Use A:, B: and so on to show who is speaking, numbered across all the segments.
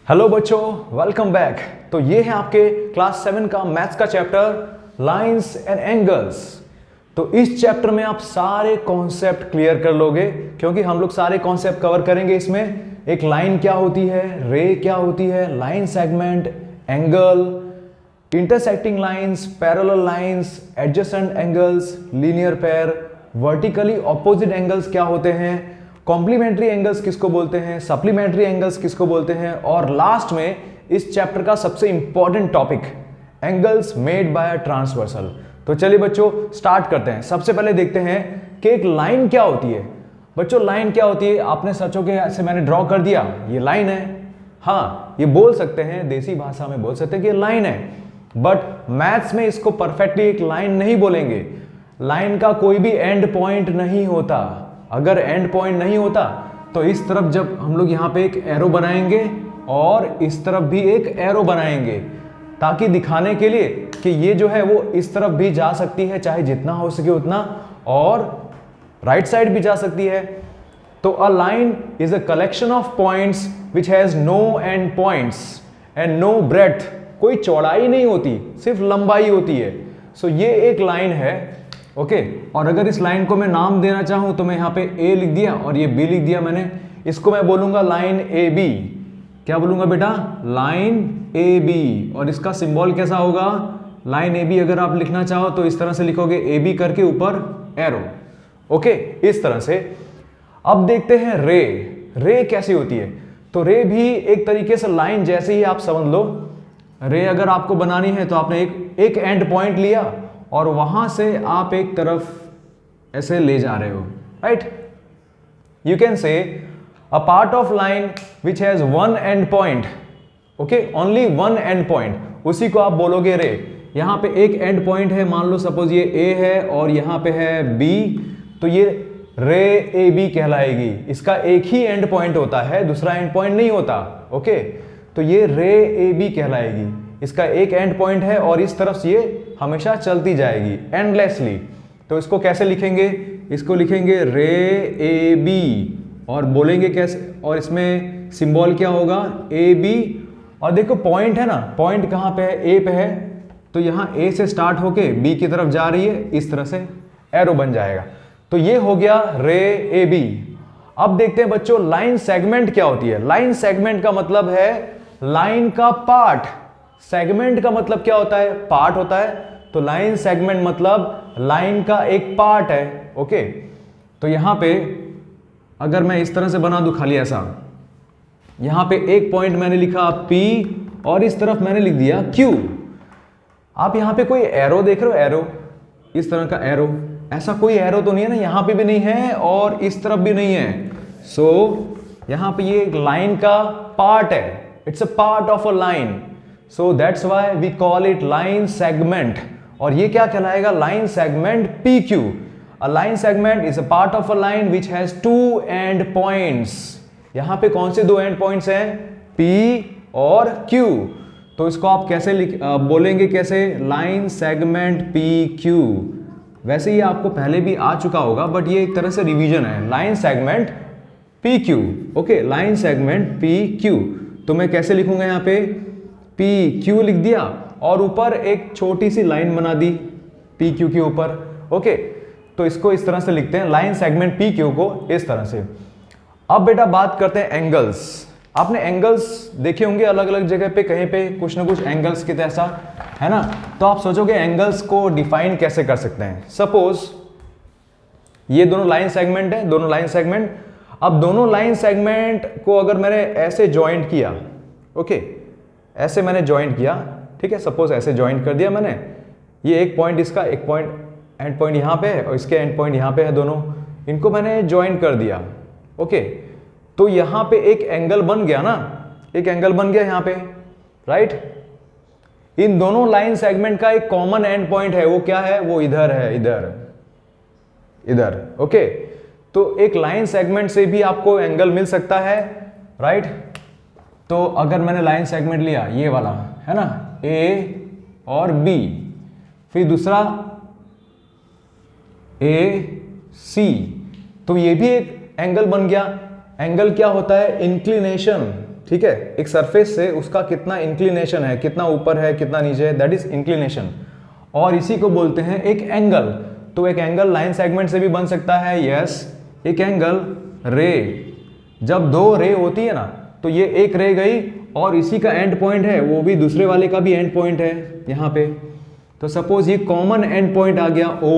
A: Hello बच्चों, welcome back. तो ये है आपके क्लास 7 का मैथ्स का चैप्टर लाइंस एंड एंगल्स। तो इस चैप्टर में आप सारे कॉन्सेप्ट क्लियर कर लोगे, क्योंकि हम लोग सारे कॉन्सेप्ट कवर करेंगे इसमें। एक लाइन क्या होती है, रे क्या होती है, line segment, angle, intersecting lines, parallel lines, adjacent angles, linear pair, vertically opposite angles क्या होते हैं, कॉम्प्लीमेंट्री एंगल्स किसको बोलते हैं, सप्लीमेंट्री एंगल्स किसको बोलते हैं, और लास्ट में इस चैप्टर का सबसे important topic angles made by a transversal. तो चलिए बच्चों स्टार्ट करते हैं। सबसे पहले देखते हैं कि एक लाइन क्या होती है। बच्चों लाइन क्या होती है, आपने सोचोगे ऐसे मैंने ड्रॉ कर दिया ये लाइन है। हाँ, ये बोल सकते हैं, देसी भाषा में बोल सकते हैं कि ये लाइन है, बट मैथ्स में इसको परफेक्टली एक लाइन नहीं बोलेंगे। लाइन का कोई भी एंड पॉइंट नहीं होता। अगर एंड पॉइंट नहीं होता तो इस तरफ जब हम लोग यहाँ पे एक एरो बनाएंगे और इस तरफ भी एक एरो बनाएंगे, ताकि दिखाने के लिए कि ये जो है वो इस तरफ भी जा सकती है, चाहे जितना हो सके उतना, और राइट साइड भी जा सकती है। तो a line is a collection of points which has no end points and no breadth. कोई चौड़ाई नहीं होती, सिर्फ लंबाई होती है। सो ये एक लाइन है, ओके। और अगर इस लाइन को मैं नाम देना चाहूं तो मैं यहाँ पे ए लिख दिया और ये बी लिख दिया मैंने। इसको मैं बोलूंगा लाइन ए बी। क्या बोलूंगा बेटा? Line A B. और इसका सिंबल कैसा होगा? लाइन ए बी अगर आप लिखना चाहो तो इस तरह से लिखोगे, ए बी करके ऊपर एरो, ओके, इस तरह से। अब देखते हैं रे। रे कैसी होती है? तो रे भी एक तरीके से लाइन जैसे ही आप समझ लो। रे अगर आपको बनानी है तो आपने एक एंड पॉइंट लिया और वहां से आप एक तरफ ऐसे ले जा रहे हो, right. You can say a part of line which has one and point, okay, only one and point, उसी को आप बोलोगे रे। यहां पे एक एंड पॉइंट है, मान लो सपोज ये ए है और यहां पे है बी, तो ये रे ए बी कहलाएगी। इसका एक ही एंड पॉइंट होता है, दूसरा एंड पॉइंट नहीं होता, ओके। तो ये रे ए बी कहलाएगी। इसका एक एंड पॉइंट है और इस तरफ से ये हमेशा चलती जाएगी एंडलेसली। तो इसको कैसे लिखेंगे? इसको लिखेंगे रे ए बी और बोलेंगे कैसे, और इसमें सिंबल क्या होगा? A B. और देखो पॉइंट है ना, पॉइंट कहाँ पे है? ए पे है। तो यहाँ ए से स्टार्ट होके बी की तरफ जा रही है, इस तरह से एरो बन जाएगा। तो ये हो गया रे ए बी। अब देखते हैं बच्चों लाइन सेगमेंट क्या होती है। लाइन सेगमेंट का मतलब है लाइन का पार्ट। सेगमेंट का मतलब क्या होता है? पार्ट होता है। तो लाइन सेगमेंट मतलब लाइन का एक पार्ट है, ओके। तो यहां पे अगर मैं इस तरह से बना दूं खाली ऐसा, यहां पे एक पॉइंट मैंने लिखा P और इस तरफ मैंने लिख दिया Q। आप यहां पे कोई एरो देख रहे हो? एरो, इस तरह का एरो। ऐसा कोई एरो तो नहीं है ना, यहां पे भी नहीं है और इस तरफ भी नहीं है। सो यहां पे ये एक लाइन का पार्ट है, it's a part of a line. So that's why we call it line segment। और ये क्या कहलाएगा? line segment PQ। A line segment is a part of a line which has two end points। यहां पे कौन से दो end points हैं? P और Q। तो इसको आप कैसे बोलेंगे कैसे? line segment PQ। वैसे ये आपको पहले भी आ चुका होगा, बट ये एक तरह से रिवीजन है। line segment PQ, okay, line segment PQ। तो मैं कैसे लिखूंगा? यहाँ पे पी क्यू लिख दिया और ऊपर एक छोटी सी लाइन बना दी पी क्यू के ऊपर, ओके। तो इसको इस तरह से लिखते हैं, लाइन सेगमेंट पी क्यू को इस तरह से। अब बेटा बात करते हैं एंगल्स। आपने एंगल्स देखे होंगे अलग अलग जगह पे, कहीं पे कुछ ना कुछ एंगल्स के जैसा, है ना। तो आप सोचोगे एंगल्स को डिफाइन कैसे कर सकते हैं। सपोज ये दोनों लाइन सेगमेंट है, दोनों लाइन सेगमेंट। अब दोनों लाइन सेगमेंट को अगर मैंने ऐसे ज्वाइंट किया, ओके, ऐसे मैंने ज्वाइंट किया, ठीक है, सपोज ऐसे ज्वाइंट कर दिया मैंने। ये एक पॉइंट, इसका एक पॉइंट एंड पॉइंट यहाँ पे है और इसके एंड पॉइंट यहाँ पे है, दोनों इनको मैंने ज्वाइंट कर दिया, ओके। तो यहाँ पे एक एंगल बन गया ना, एक एंगल बन गया यहाँ पे, राइट। इन दोनों लाइन सेगमेंट का एक कॉमन एंड पॉइंट है, वो क्या है? वो इधर है, इधर इधर, ओके। तो एक लाइन सेगमेंट से भी आपको एंगल मिल सकता है, राइट। तो अगर मैंने लाइन सेगमेंट लिया ये वाला, है ना, ए और बी, फिर दूसरा ए सी, तो ये भी एक एंगल बन गया। एंगल क्या होता है? इंक्लिनेशन, ठीक है, एक सरफेस से उसका कितना इंक्लिनेशन है, कितना ऊपर है कितना नीचे है, दैट इज इंक्लिनेशन। और इसी को बोलते हैं एक एंगल। तो एक एंगल लाइन सेगमेंट से भी बन सकता है, यस। एक एंगल रे, जब दो रे होती है ना, तो ये एक रे गई और इसी का एंड पॉइंट है, वो भी दूसरे वाले का भी एंड पॉइंट है यहाँ पे। तो सपोज ये कॉमन एंड पॉइंट आ गया O,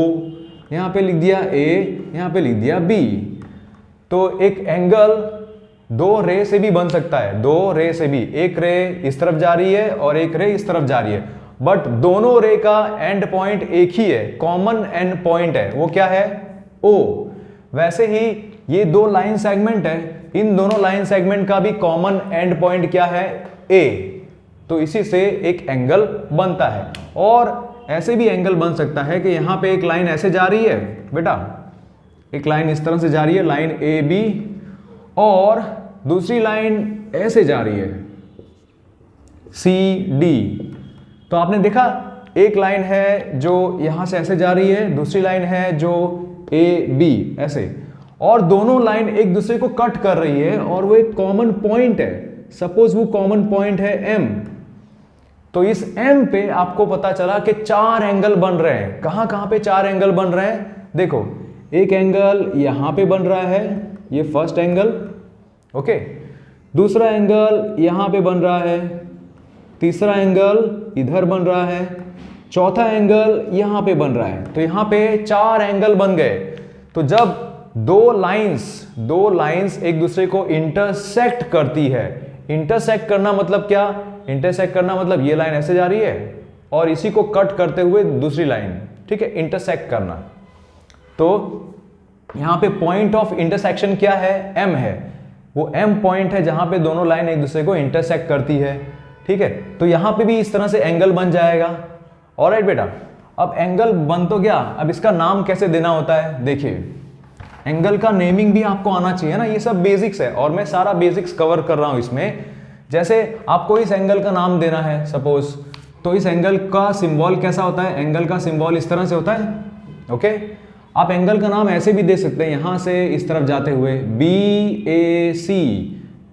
A: यहाँ पे लिख दिया A, यहाँ पे लिख दिया B। तो एक एंगल दो रे से भी बन सकता है, दो रे से भी, एक रे इस तरफ जा रही है और एक रे इस तरफ जा रही है, बट दोनों रे का एंड पॉइंट एक ही है, कॉमन एंड पॉइंट है, वो क्या है O। वैसे ही ये दो लाइन सेगमेंट है, इन दोनों लाइन सेगमेंट का भी कॉमन एंड पॉइंट क्या है A। तो इसी से एक एंगल बनता है। और ऐसे भी एंगल बन सकता है कि यहां पे एक लाइन ऐसे जा रही है बेटा, एक लाइन इस तरह से जा रही है, लाइन AB, और दूसरी लाइन ऐसे जा रही है CD। तो आपने देखा एक लाइन है जो यहां से ऐसे जा रही है, दूसरी लाइन है जो AB ऐसे, और दोनों लाइन एक दूसरे को कट कर रही है और वो एक कॉमन पॉइंट है। सपोज वो कॉमन पॉइंट है M। तो इस M पे आपको पता चला कि चार एंगल बन रहे हैं। कहां कहां पे चार एंगल बन रहे हैं, देखो एक एंगल यहां पे बन रहा है, ये फर्स्ट एंगल, ओके। दूसरा एंगल यहां पे बन रहा है, तीसरा एंगल इधर बन रहा है, चौथा एंगल यहां पे बन रहा है। तो यहां पे चार एंगल बन गए। तो जब दो लाइंस एक दूसरे को इंटरसेक्ट करती है, इंटरसेक्ट करना मतलब क्या, इंटरसेक्ट करना मतलब ये लाइन ऐसे जा रही है और इसी को कट करते हुए दूसरी लाइन, ठीक है, इंटरसेक्ट करना। तो यहां पे पॉइंट ऑफ इंटरसेक्शन क्या है, M है, वो M पॉइंट है जहां पे दोनों लाइन एक दूसरे को इंटरसेक्ट करती है, ठीक है। तो यहां पे भी इस तरह से एंगल बन जाएगा। ऑलराइट बेटा, अब एंगल बन तो गया, अब इसका नाम कैसे देना होता है, देखिए एंगल का नेमिंग भी आपको आना चाहिए ना, ये सब बेसिक्स है और मैं सारा बेसिक्स कवर कर रहा हूं इसमें। जैसे आपको इस एंगल का नाम देना है सपोज, तो इस एंगल का सिंबल कैसा होता है, एंगल का सिंबल इस तरह से होता है, ओके। आप एंगल का नाम ऐसे भी दे सकते हैं, यहां से इस तरफ जाते हुए BAC,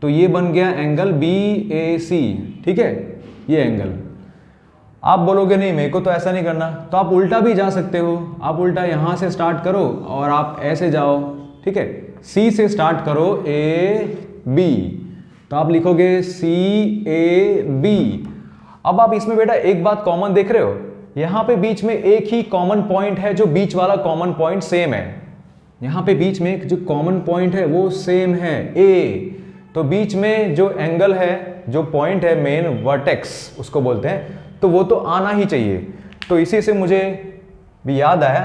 A: तो ये बन गया एंगल BAC, ठीक है, ये एंगल। आप बोलोगे नहीं मेरे को तो ऐसा नहीं करना, तो आप उल्टा भी जा सकते हो। आप उल्टा यहां से स्टार्ट करो और आप ऐसे जाओ, ठीक है, C से स्टार्ट करो AB, तो आप लिखोगे CAB। अब आप इसमें बेटा एक बात कॉमन देख रहे हो, यहां पे बीच में एक ही कॉमन पॉइंट है, जो बीच वाला कॉमन पॉइंट सेम है। यहां पे बीच में एक जो कॉमन पॉइंट है वो सेम है A। तो बीच में जो एंगल है, जो पॉइंट है मेन वर्टेक्स उसको बोलते हैं, तो वो तो आना ही चाहिए। तो इसी से मुझे भी याद आया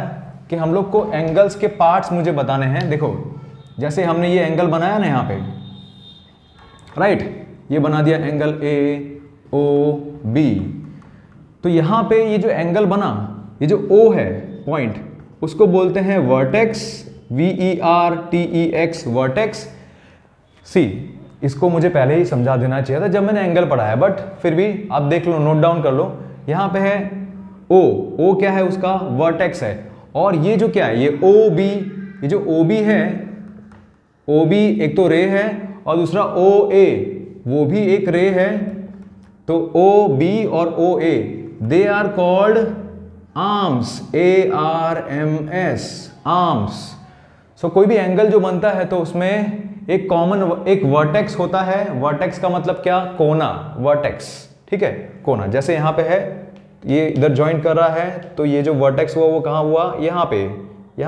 A: कि हम लोग को एंगल्स के पार्ट्स मुझे बताने हैं। देखो जैसे हमने ये एंगल बनाया ना यहाँ पे, राइट, ये बना दिया एंगल AOB। तो यहाँ पे ये जो एंगल बना, ये जो O है पॉइंट, उसको बोलते हैं वर्टेक्स, VERTEX, वर्टेक्स। सी, इसको मुझे पहले ही समझा देना चाहिए था जब मैंने एंगल पढ़ाया, बट फिर भी आप देख लो, नोट डाउन कर लो। यहाँ पे है O क्या है, उसका वर्टेक्स है। और ये जो क्या है, ये OB, ये जो OB है, OB एक तो रे है और दूसरा OA वो भी एक रे है। तो OB और OA they are called arms, ARMS, arms. So कोई भी एंगल जो बनता है तो उसमें एक कॉमन एक वर्टेक्स होता है। वर्टेक्स का मतलब क्या, कोना, वर्टेक्स, ठीक है, कोना। जैसे यहाँ पे है, ये इधर ज्वाइन कर रहा है, तो ये जो वर्टेक्स हुआ वो कहाँ हुआ, यहाँ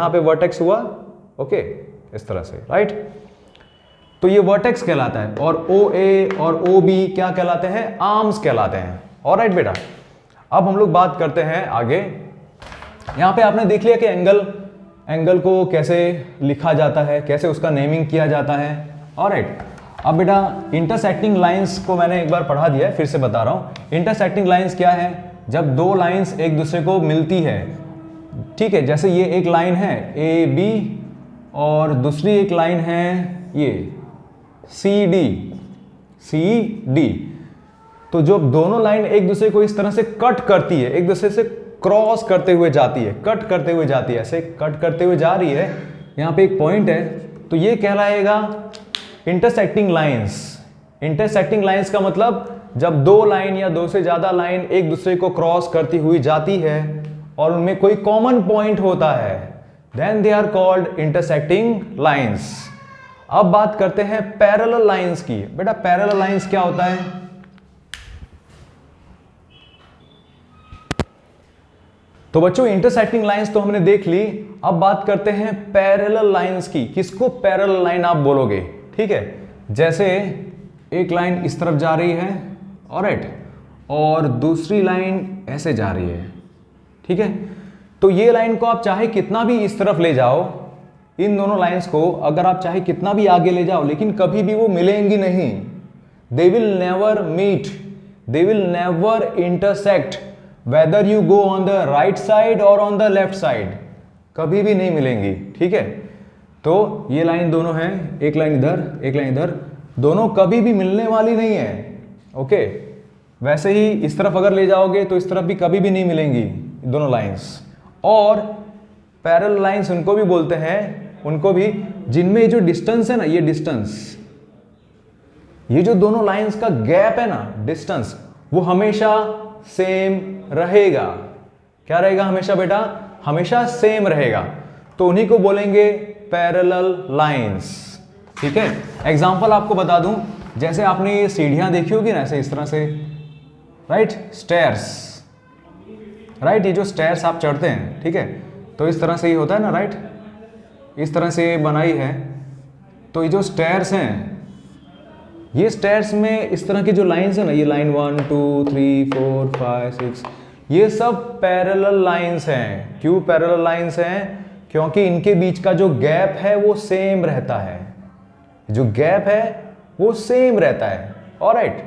A: पे वर्टेक्स हुआ, ओके, इस तरह से, राइट। तो ये वर्टेक्स कहलाता है और OA और OB क्या कहलाते हैं, आर्म्स कहलाते हैं। ऑलराइट बेटा, अब हम लोग बात करते हैं आगे। यहाँ पे आपने देख लिया कि एंगल को कैसे लिखा जाता है, कैसे उसका नेमिंग किया जाता है। ऑलराइट, अब बेटा इंटरसेक्टिंग लाइंस को मैंने एक बार पढ़ा दिया है, फिर से बता रहा हूँ। इंटरसेक्टिंग लाइंस क्या है, जब दो लाइंस एक दूसरे को मिलती है, ठीक है। जैसे ये एक लाइन है AB और दूसरी एक लाइन है ये CD। तो जब दोनों लाइन एक दूसरे को इस तरह से कट करती है, एक दूसरे से क्रॉस करते हुए जाती है, कट करते हुए जाती है, ऐसे कट करते हुए जा रही है, यहाँ पे एक पॉइंट है, तो ये कहलाएगा इंटरसेक्टिंग लाइंस। इंटरसेक्टिंग लाइंस का मतलब जब दो लाइन या दो से ज्यादा लाइन एक दूसरे को क्रॉस करती हुई जाती है और उनमें कोई कॉमन पॉइंट होता है, then they are called intersecting lines. अब बात करते हैं पैरेलल लाइंस की। बेटा पैरेलल लाइंस क्या होता है? तो बच्चों इंटरसेक्टिंग लाइंस तो हमने देख ली, अब बात करते हैं पैरेलल लाइंस की। किसको पैरेलल लाइन आप बोलोगे? ठीक है, जैसे एक लाइन इस तरफ जा रही है, ऑलराइट, और दूसरी लाइन ऐसे जा रही है, ठीक है। तो ये लाइन को आप चाहे कितना भी इस तरफ ले जाओ, इन दोनों लाइंस को अगर आप चाहे कितना भी आगे ले जाओ, लेकिन कभी भी वो मिलेंगी नहीं। They will never meet, they will never intersect, whether you go on the right side or on the left side, कभी भी नहीं मिलेंगी, ठीक है। तो ये लाइन दोनों हैं, एक लाइन इधर एक लाइन इधर, दोनों कभी भी मिलने वाली नहीं है, ओके। वैसे ही इस तरफ अगर ले जाओगे तो इस तरफ भी कभी भी नहीं मिलेंगी दोनों लाइंस। और पैरेलल लाइंस उनको भी बोलते हैं, उनको भी जिनमें जो डिस्टेंस है ना, ये डिस्टेंस, ये जो दोनों लाइंस का गैप है ना, डिस्टेंस, वो हमेशा सेम रहेगा। क्या रहेगा हमेशा बेटा? हमेशा सेम रहेगा। तो उन्हीं को बोलेंगे पैरेलल लाइंस, ठीक है। एग्जांपल आपको बता दूं, जैसे आपने ये सीढ़ियां देखी होगी ना, ऐसे इस तरह से, राइट, स्टेयर्स, राइट, ये जो स्टेयर्स आप चढ़ते हैं, ठीक है, तो इस तरह से ही होता है ना, राइट, इस तरह से बनाई है। तो ये जो स्टेयर्स हैं, ये स्टेयर्स में इस तरह की जो लाइंस है ना, ये लाइन 1 2 3 4 5 6, ये सब पैरेलल लाइंस हैं। क्यों पैरेलल लाइंस हैं? क्योंकि इनके बीच का जो गैप है वो सेम रहता है, जो गैप है वो सेम रहता है, ऑलराइट।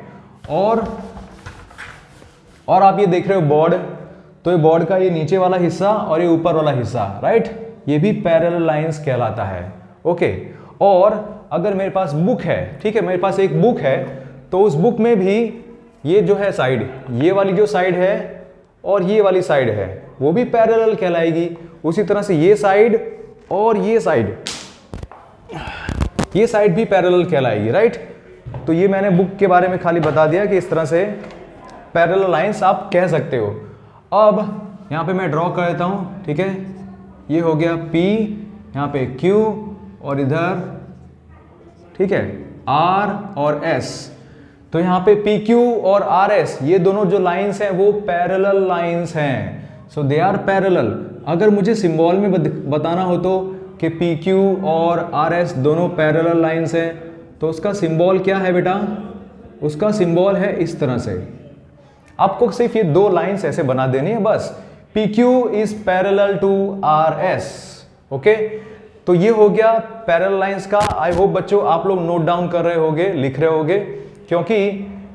A: और आप ये देख रहे हो बोर्ड, तो ये बोर्ड का ये नीचे वाला हिस्सा और ये ऊपर वाला हिस्सा, राइट, ये भी पैरेलल लाइंस कहलाता है, ओके। और अगर मेरे पास बुक है, ठीक है, मेरे पास एक बुक है, तो उस बुक में भी ये जो है साइड, ये वाली जो साइड है और ये वाली साइड है, वो भी पैरेलल कहलाएगी। उसी तरह से ये साइड और ये साइड भी पैरेलल कहलाएगी, राइट। तो ये मैंने बुक के बारे में खाली बता दिया कि इस तरह से पैरेलल लाइंस आप कह सकते हो। अब यहाँ पे मैं ड्रॉ कर देता हूँ, ठीक है, ये हो गया P, यहाँ पे Q और इधर, ठीक है, R और S। तो यहाँ पे PQ और RS, ये दोनों जो लाइंस हैं वो पैरेलल लाइंस हैं, सो दे आर पैरेलल। अगर मुझे सिंबल में बताना हो तो कि PQ और RS दोनों पैरेलल लाइंस हैं, तो उसका सिंबल क्या है बेटा? उसका सिंबल है इस तरह से। आपको सिर्फ ये दो लाइंस ऐसे बना देनी है बस, PQ is parallel to RS, okay. तो ये हो गया पैरेलल लाइंस का। आई होप बच्चों आप लोग नोट डाउन कर रहे होगे, लिख रहे होगे, क्योंकि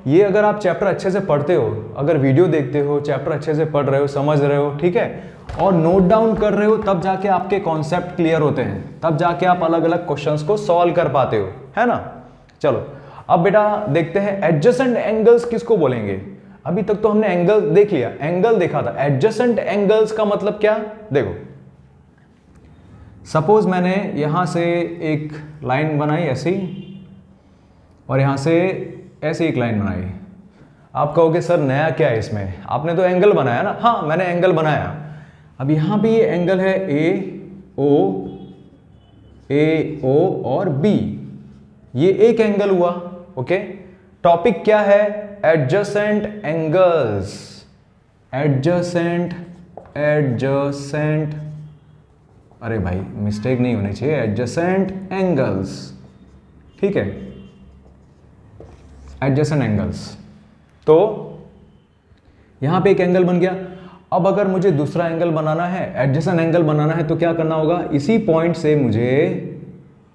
A: ये अगर आप चैप्टर अच्छे से पढ़ते हो, अगर वीडियो देखते हो, चैप्टर अच्छे से पढ़ रहे हो, समझ रहे हो, ठीक है, और नोट डाउन कर रहे हो, तब जाके आपके कॉन्सेप्ट क्लियर होते हैं, तब जाके आप अलग अलग क्वेश्चंस को सॉल्व कर पाते हो, है ना। चलो अब बेटा देखते हैं एडजेसेंट एंगल्स किसको बोलेंगे। अभी तक तो हमने एंगल देख लिया, एंगल देखा था, एडजेसेंट एंगल्स का मतलब क्या? देखो सपोज मैंने यहां से एक लाइन बनाई ऐसी, और यहां से ऐसी एक लाइन बनाई। आप कहोगे सर नया क्या है इसमें? आपने तो एंगल बनाया ना। हाँ मैंने एंगल बनाया। अब यहां पे ये एंगल है ए ओ और बी, ये एक एंगल हुआ, ओके। टॉपिक क्या है? एडजेसेंट एंगल्स, एडजेसेंट, अरे भाई मिस्टेक नहीं होनी चाहिए, एडजेसेंट एंगल्स, ठीक है, एडजेसेंट एंगल्स। तो यहां पे एक एंगल बन गया। अब अगर मुझे दूसरा एंगल बनाना है, एडजेसेंट एंगल बनाना है, तो क्या करना होगा? इसी पॉइंट से मुझे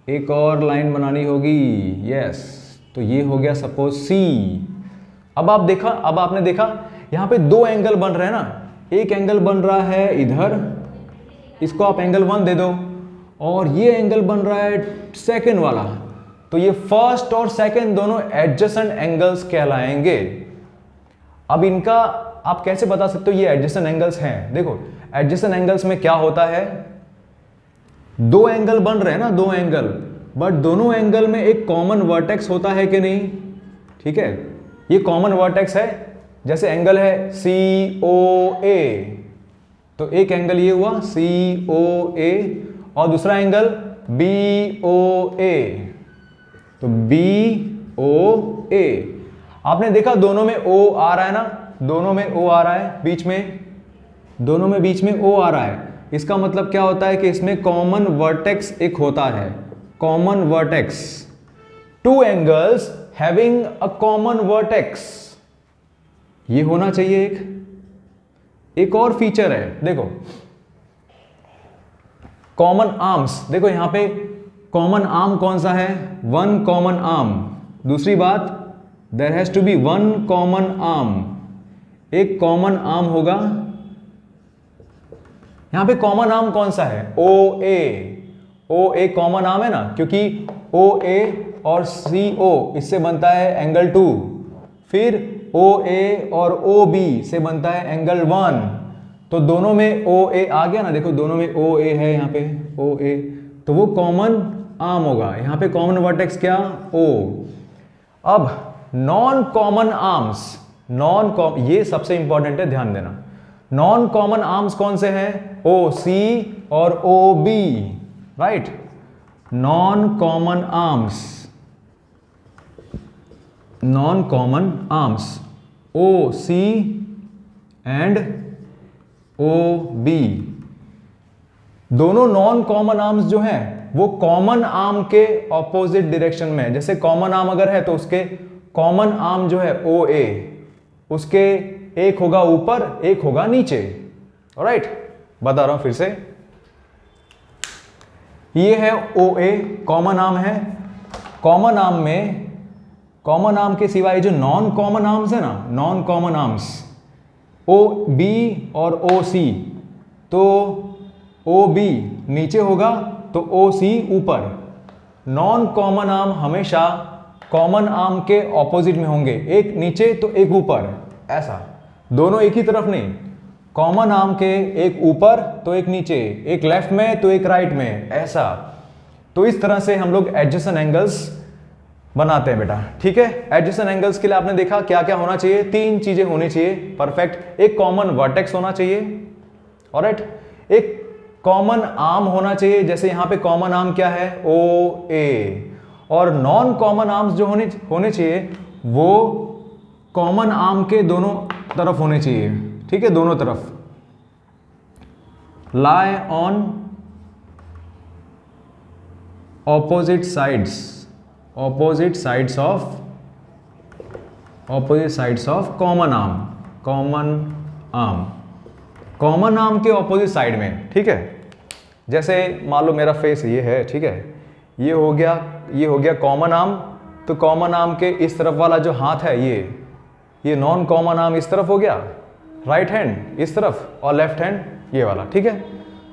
A: एक और लाइन बनानी होगी, यस। तो ये हो गया सपोज C। अब आपने देखा यहां पे दो एंगल बन रहे हैं ना, एक एंगल बन रहा है इधर, इसको आप एंगल 1 दे दो, और ये एंगल बन रहा है सेकंड वाला, तो ये फर्स्ट और सेकंड दोनों एडजेसेंट एंगल्स कहलाएंगे। अब इनका आप कैसे बता सकते हो ये एडजेसेंट एंगल्स हैं? देखो एडजेसेंट एंगल्स में क्या होता है, दो एंगल बन रहे हैं ना, दो एंगल, बट दोनों एंगल में एक कॉमन वर्टेक्स होता है कि नहीं? ठीक है, ये कॉमन वर्टेक्स है। जैसे एंगल है COA, तो एक एंगल ये हुआ COA और दूसरा एंगल BOA, तो BOA। आपने देखा दोनों में O आ रहा है ना, दोनों में O आ रहा है, बीच में, दोनों में बीच में O आ रहा है। इसका मतलब क्या होता है कि इसमें कॉमन वर्टेक्स एक होता है, common vertex. Two angles having a common vertex, ये होना चाहिए एक और फीचर है। देखो कॉमन आर्म्स, देखो यहां पे कॉमन आर्म कौन सा है, वन कॉमन आर्म। दूसरी बात, there has to be one common arm, एक कॉमन आर्म होगा। यहां पे कॉमन आर्म कौन सा है, OA कॉमन आर्म है ना, क्योंकि OA और CO इससे बनता है एंगल 2, फिर OA और OB से बनता है एंगल 1, तो दोनों में OA आ गया ना, देखो दोनों में OA है, यहाँ पे OA, तो वो कॉमन आर्म होगा। यहाँ पे कॉमन वर्टेक्स क्या, O। अब नॉन कॉमन आर्म्स, ये सबसे इंपॉर्टेंट है, ध्यान देना। नॉन कॉमन आर्म्स कौन से हैं, OC और OB, right. Non common arms OC and OB, दोनों नॉन कॉमन आर्म्स जो हैं वो कॉमन आर्म के ऑपोजिट डायरेक्शन में। जैसे कॉमन आर्म अगर है तो उसके कॉमन आर्म जो है OA, उसके एक होगा ऊपर, एक होगा नीचे, ऑलराइट। बता रहा हूं फिर से, ये है OA, कॉमन आर्म है। कॉमन आर्म के सिवाय जो नॉन कॉमन आर्म्स है ना, नॉन कॉमन आर्म्स OB और OC, तो OB नीचे होगा तो OC ऊपर। नॉन कॉमन आर्म हमेशा कॉमन आर्म के ऑपोजिट में होंगे, एक नीचे तो एक ऊपर, ऐसा, दोनों एक ही तरफ नहीं। कॉमन आर्म के एक ऊपर तो एक नीचे, एक लेफ्ट में तो एक राइट में, ऐसा। तो इस तरह से हम लोग एडजेसेंट एंगल्स बनाते हैं बेटा, ठीक है। एडजेसेंट एंगल्स के लिए आपने देखा क्या क्या होना चाहिए, 3 चीजें होनी चाहिए, परफेक्ट। एक कॉमन वर्टेक्स होना चाहिए, ऑलराइट। एक कॉमन आर्म होना चाहिए, जैसे यहां पे कॉमन आर्म क्या है, OA। और नॉन कॉमन आर्म्स जो होने चाहिए वो कॉमन आर्म के दोनों तरफ होने चाहिए, ठीक है, दोनों तरफ। lie on opposite sides of common arm के ऑपोजिट साइड में, ठीक है। जैसे मान लो मेरा फेस ये है, ठीक है, ये हो गया कॉमन आर्म। तो कॉमन आर्म के इस तरफ वाला जो हाथ है ये नॉन कॉमन आर्म इस तरफ हो गया, राइट हैंड इस तरफ और लेफ्ट हैंड ये वाला, ठीक है।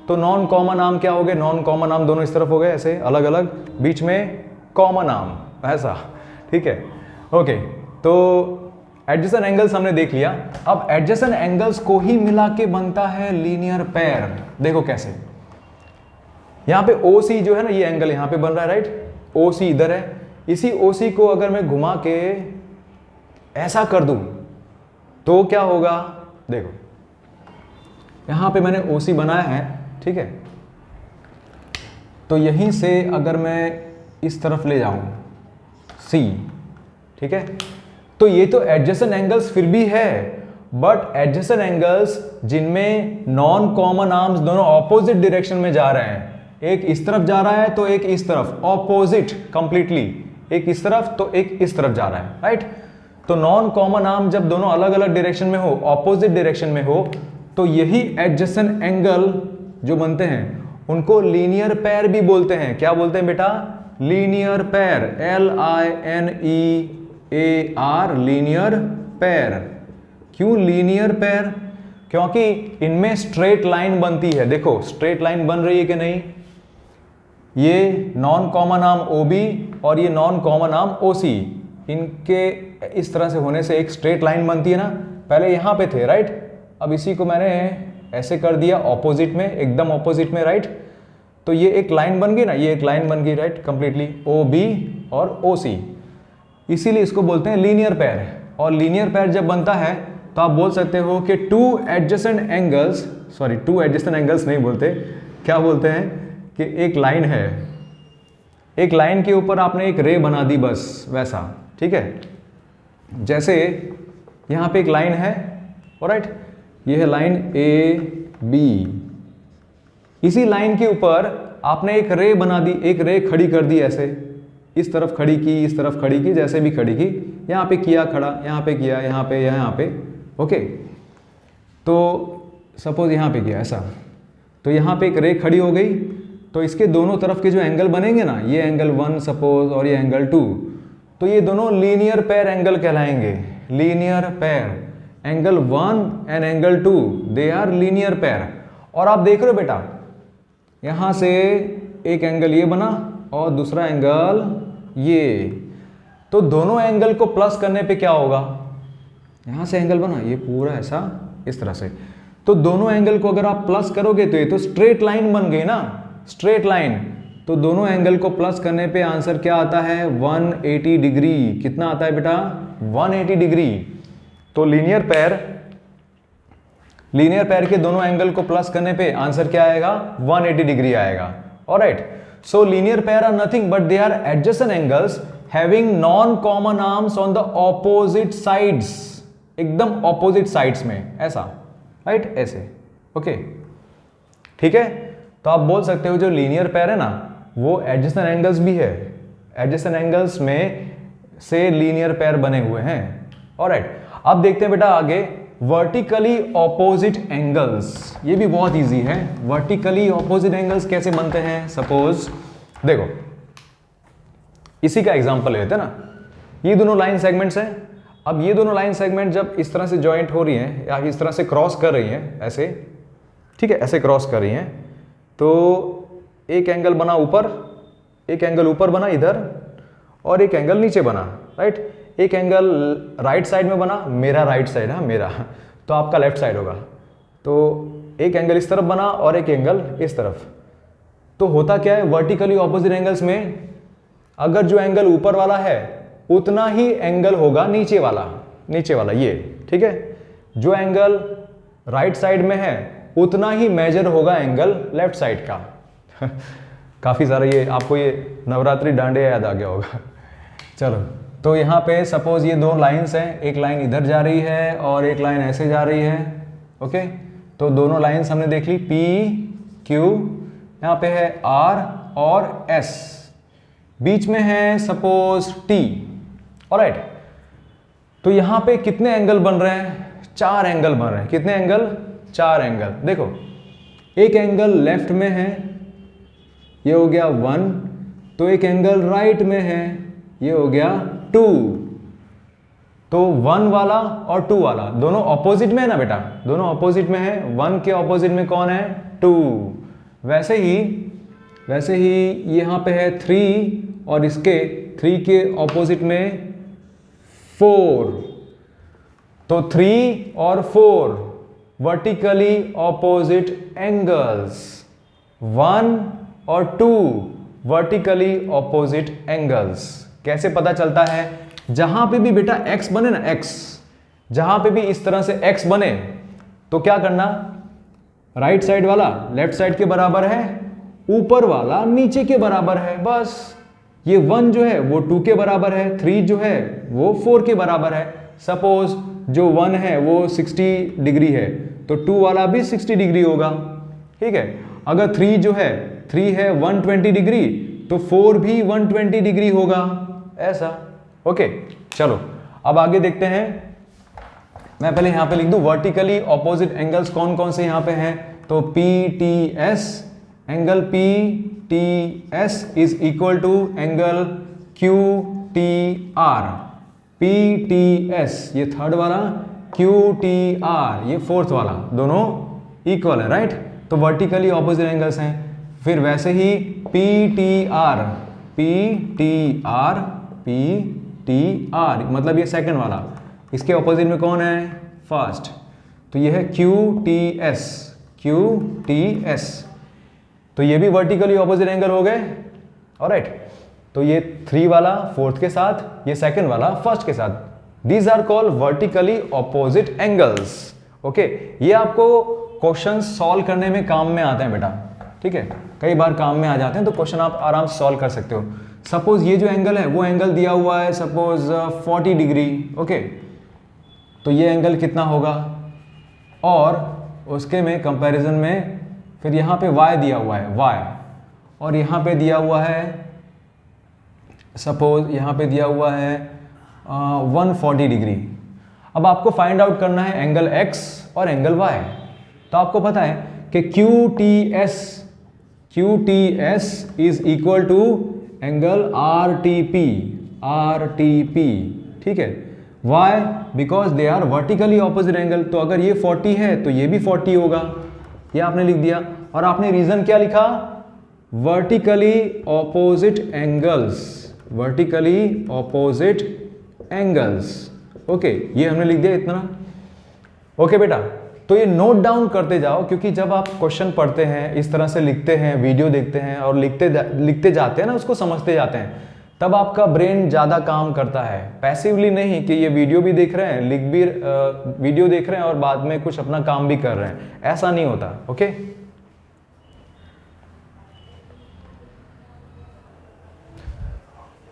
A: तो नॉन कॉमन आर्म क्या हो गए, नॉन कॉमन आर्म दोनों इस तरफ हो गए, ऐसे अलग अलग, बीच में कॉमन आर्म, ऐसा, ठीक है, ओके। तो एडजेसेंट एंगल्स हमने देख लिया। अब एडजेसेंट एंगल्स को ही मिला के बनता है लीनियर पेयर। देखो कैसे, यहां पे OC जो है ना, ये एंगल यहां पे बन रहा है, राइट। OC इधर है, इसी OC को अगर मैं घुमा के ऐसा कर दूं तो क्या होगा, देखो यहां पे मैंने OC बनाया है, ठीक है। तो यहीं से अगर मैं इस तरफ ले जाऊं C, ठीक है, तो ये तो एडजेसेंट एंगल्स फिर भी है, बट एडजेसेंट एंगल्स जिनमें नॉन कॉमन आर्म्स दोनों ऑपोजिट डायरेक्शन में जा रहे हैं, एक इस तरफ जा रहा है तो एक इस तरफ, ऑपोजिट कंप्लीटली, एक इस तरफ तो एक इस तरफ जा रहा है, राइट। तो नॉन कॉमन आर्म जब दोनों अलग अलग डायरेक्शन में हो, ऑपोजिट डायरेक्शन में हो, तो यही एडजेसेंट एंगल जो बनते हैं उनको लीनियर पेयर भी बोलते हैं। क्या बोलते हैं बेटा, linear pair, LINEAR, linear pair. क्यों लीनियर पेयर, क्योंकि इनमें स्ट्रेट लाइन बनती है। देखो स्ट्रेट लाइन बन रही है कि नहीं, ये नॉन कॉमन आर्म OB और ये नॉन कॉमन आर्म OC, इनके इस तरह से होने से एक स्ट्रेट लाइन बनती है ना। पहले यहां पे थे, राइट, अब इसी को मैंने ऐसे कर दिया ऑपोजिट में, एकदम ऑपोजिट में, राइट। तो ये एक लाइन बन गई ना, ये एक लाइन बन गई, राइट, कंप्लीटली OB और OC। इसीलिए इसको बोलते हैं लीनियर पेयर। और लीनियर पेयर जब बनता है तो आप बोल सकते हो कि टू एडजेसेंट एंगल्स नहीं बोलते, क्या बोलते हैं कि एक लाइन है, एक लाइन के ऊपर आपने एक रे बना दी, बस वैसा, ठीक है। जैसे यहाँ पे एक लाइन है, ऑलराइट, ये है लाइन ए बी, इसी लाइन के ऊपर आपने एक रे बना दी, एक रे खड़ी कर दी, ऐसे इस तरफ खड़ी की, इस तरफ खड़ी की, जैसे भी खड़ी की, यहाँ पे किया खड़ा, यहाँ पे किया, यहाँ पे, ओके। तो सपोज यहाँ पे किया ऐसा, तो यहाँ पे एक रे खड़ी हो गई, तो इसके दोनों तरफ के जो एंगल बनेंगे ना, ये एंगल 1 सपोज और ये एंगल 2, तो ये दोनों लीनियर पेयर एंगल कहलाएंगे। Linear pair, angle 1 and angle 2 they are linear pair. और आप देख रहे हो बेटा, यहाँ से एक एंगल ये बना और दूसरा एंगल ये, तो दोनों एंगल को प्लस करने पे क्या होगा, यहाँ से एंगल बना, ये पूरा ऐसा इस तरह से, तो दोनों एंगल को अगर आप प्लस करोगे तो ये तो स्ट्रेट लाइन बन गई ना, स्ट्रेट लाइन। तो दोनों एंगल को प्लस करने पे आंसर क्या आता है, 180 डिग्री। कितना आता है बेटा, 180 डिग्री। तो लीनियर पेयर के दोनों एंगल को प्लस करने पे आंसर क्या आएगा, 180 डिग्री आएगा। Alright, so linear pair are nothing but they are adjacent angles having non common arms on the opposite sides, एकदम ऑपोजिट साइड्स में, ऐसा, राइट, ऐसे, ओके, ठीक है। तो आप बोल सकते हो जो लीनियर पेयर है ना, वो एडजेसेंट एंगल्स भी है, एडजेसेंट एंगल्स में से लीनियर पेयर बने हुए हैं। ऑलराइट, अब देखते हैं बेटा आगे, वर्टिकली ऑपोजिट एंगल्स, ये भी बहुत इजी है। वर्टिकली ऑपोजिट एंगल्स कैसे बनते हैं, सपोज देखो, इसी का एग्जांपल लेते हैं ना, ये दोनों लाइन सेगमेंट्स हैं। अब ये दोनों लाइन सेगमेंट जब इस तरह से जॉइंट हो रही हैं या इस तरह से क्रॉस कर रही हैं, ऐसे, ठीक है, ऐसे क्रॉस कर रही हैं, तो एक एंगल बना ऊपर, एक एंगल ऊपर बना इधर, और एक एंगल नीचे बना, राइट। एक एंगल राइट साइड में बना, मेरा राइट साइड है, मेरा, तो आपका लेफ्ट साइड होगा। तो एक एंगल इस तरफ बना और एक एंगल इस तरफ। तो होता क्या है, वर्टिकली ऑपोजिट एंगल्स में अगर जो एंगल ऊपर वाला है उतना ही एंगल होगा नीचे वाला ये, ठीक है। जो एंगल राइट साइड में है उतना ही मेजर होगा एंगल लेफ्ट साइड का। काफी सारा ये आपको ये नवरात्रि डांडिया याद आ गया होगा। चलो, तो यहाँ पे सपोज ये दो लाइंस हैं, एक लाइन इधर जा रही है और एक लाइन ऐसे जा रही है, ओके। तो दोनों लाइंस हमने देख ली, P Q, यहाँ पे है R और S, बीच में है सपोज T, ऑलराइट। तो यहाँ पे कितने एंगल बन रहे हैं, 4 एंगल बन रहे हैं। कितने एंगल, 4 एंगल। देखो, एक एंगल लेफ्ट में है, ये हो गया 1, तो एक एंगल राइट में है, ये हो गया 2। तो 1 वाला और 2 वाला दोनों ऑपोजिट में है ना बेटा, दोनों ऑपोजिट में है। 1 के ऑपोजिट में कौन है, 2। वैसे ही यहाँ पे है 3 और इसके 3 के ऑपोजिट में 4। तो 3 और 4 वर्टिकली ऑपोजिट एंगल्स, 1 और 2 वर्टिकली ऑपोजिट एंगल्स। कैसे पता चलता है, जहां पे भी बेटा x बने ना, x, जहां पे भी इस तरह से x बने तो क्या करना, राइट साइड वाला लेफ्ट साइड के बराबर है, ऊपर वाला नीचे के बराबर है, बस। ये 1 जो है वो 2 के बराबर है, 3 जो है वो 4 के बराबर है। सपोज जो 1 है वो 60 डिग्री है तो 2 वाला भी 60 डिग्री होगा, ठीक है। अगर 3 जो है 3 है 120 डिग्री तो 4 भी 120 डिग्री होगा, ऐसा, ओके। चलो अब आगे देखते हैं। मैं पहले यहां पे लिख दूं वर्टिकली ऑपोजिट एंगल्स कौन कौन से यहां पे हैं। तो PTS, angle PTS is equal to angle QTR। PTS ये थर्ड वाला, QTR ये फोर्थ वाला, दोनों इक्वल है, राइट। तो वर्टिकली ऑपोजिट एंगल्स हैं। फिर वैसे ही PTR मतलब ये सेकंड वाला, इसके ऑपोजिट में कौन है, फर्स्ट। तो ये है QTS। तो ये भी वर्टिकली ऑपोजिट एंगल हो गए, ऑलराइट। तो ये 3 वाला फोर्थ के साथ, ये सेकंड वाला फर्स्ट के साथ। These are called vertically opposite angles. Okay, ये आपको क्वेश्चन सॉल्व करने में काम में आते हैं बेटा, ठीक है, कई बार काम में आ जाते हैं, तो क्वेश्चन आप आराम से सॉल्व कर सकते हो। सपोज ये जो एंगल है वो एंगल दिया हुआ है सपोज 40 डिग्री। ओके, तो ये एंगल कितना होगा, और उसके में कंपैरिजन में फिर यहाँ पे y दिया हुआ है y, और यहाँ पे दिया हुआ है सपोज यहाँ पे दिया हुआ है 140 डिग्री। अब आपको फाइंड आउट करना है एंगल x और एंगल y। तो आपको पता है कि QTS is equal to angle RTP, ठीक है। Why? Because they are vertically opposite angle. तो अगर ये 40 है तो ये भी 40 होगा, ये आपने लिख दिया। और आपने रीजन क्या लिखा, vertically opposite angles, vertically opposite angles. Okay, ये हमने लिख दिया इतना। ओके बेटा, तो ये नोट डाउन करते जाओ, क्योंकि जब आप क्वेश्चन पढ़ते हैं, इस तरह से लिखते हैं, वीडियो देखते हैं और लिखते जाते हैं ना, उसको समझते जाते हैं, तब आपका ब्रेन ज़्यादा काम करता है। पैसिवली नहीं कि ये वीडियो भी देख रहे हैं, वीडियो देख रहे हैं और बाद में कुछ अपना काम भी कर रहे हैं, ऐसा नहीं होता। ओके,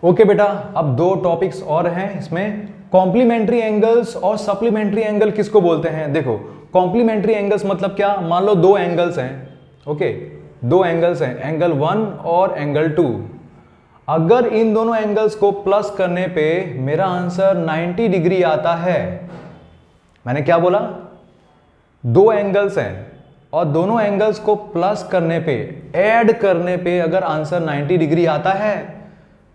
A: ओके बेटा, अब 2 टॉपिक्स और हैं इसमें, कॉम्प्लीमेंट्री एंगल्स और सप्लीमेंट्री एंगल किसको बोलते हैं। देखो, कॉम्प्लीमेंट्री एंगल्स मतलब क्या, मान लो 2 एंगल्स हैं। ओके, 2 एंगल्स हैं, एंगल 1 और एंगल 2। अगर इन दोनों एंगल्स को प्लस करने पे मेरा आंसर 90 डिग्री आता है, मैंने क्या बोला, 2 एंगल्स हैं और दोनों एंगल्स को प्लस करने पे, ऐड करने पे अगर आंसर 90 डिग्री आता है,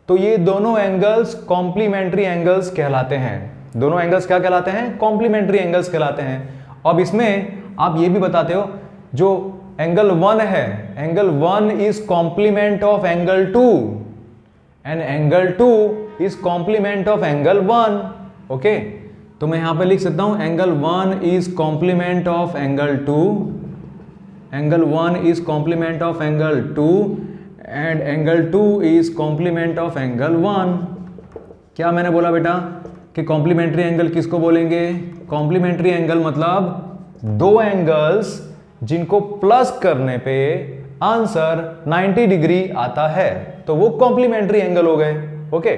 A: तो ये दोनों एंगल्स कॉम्प्लीमेंट्री एंगल्स कहलाते हैं। दोनों एंगल्स क्या कहलाते हैं, कॉम्प्लीमेंट्री एंगल्स कहलाते हैं। अब इसमें आप ये भी बताते हो, जो एंगल 1 है, angle 1 is complement of angle 2 and angle 2 is complement of angle 1। Okay, तो मैं यहां पे लिख सकता हूं angle 1 is complement of angle 2, angle 1 is complement of angle 2 and angle 2 is complement of angle 1। क्या मैंने बोला बेटा कि कॉम्प्लीमेंट्री एंगल किसको बोलेंगे, कॉम्प्लीमेंट्री एंगल मतलब 2 एंगल्स जिनको प्लस करने पे आंसर 90 डिग्री आता है, तो वो कॉम्प्लीमेंट्री एंगल हो गए। ओके,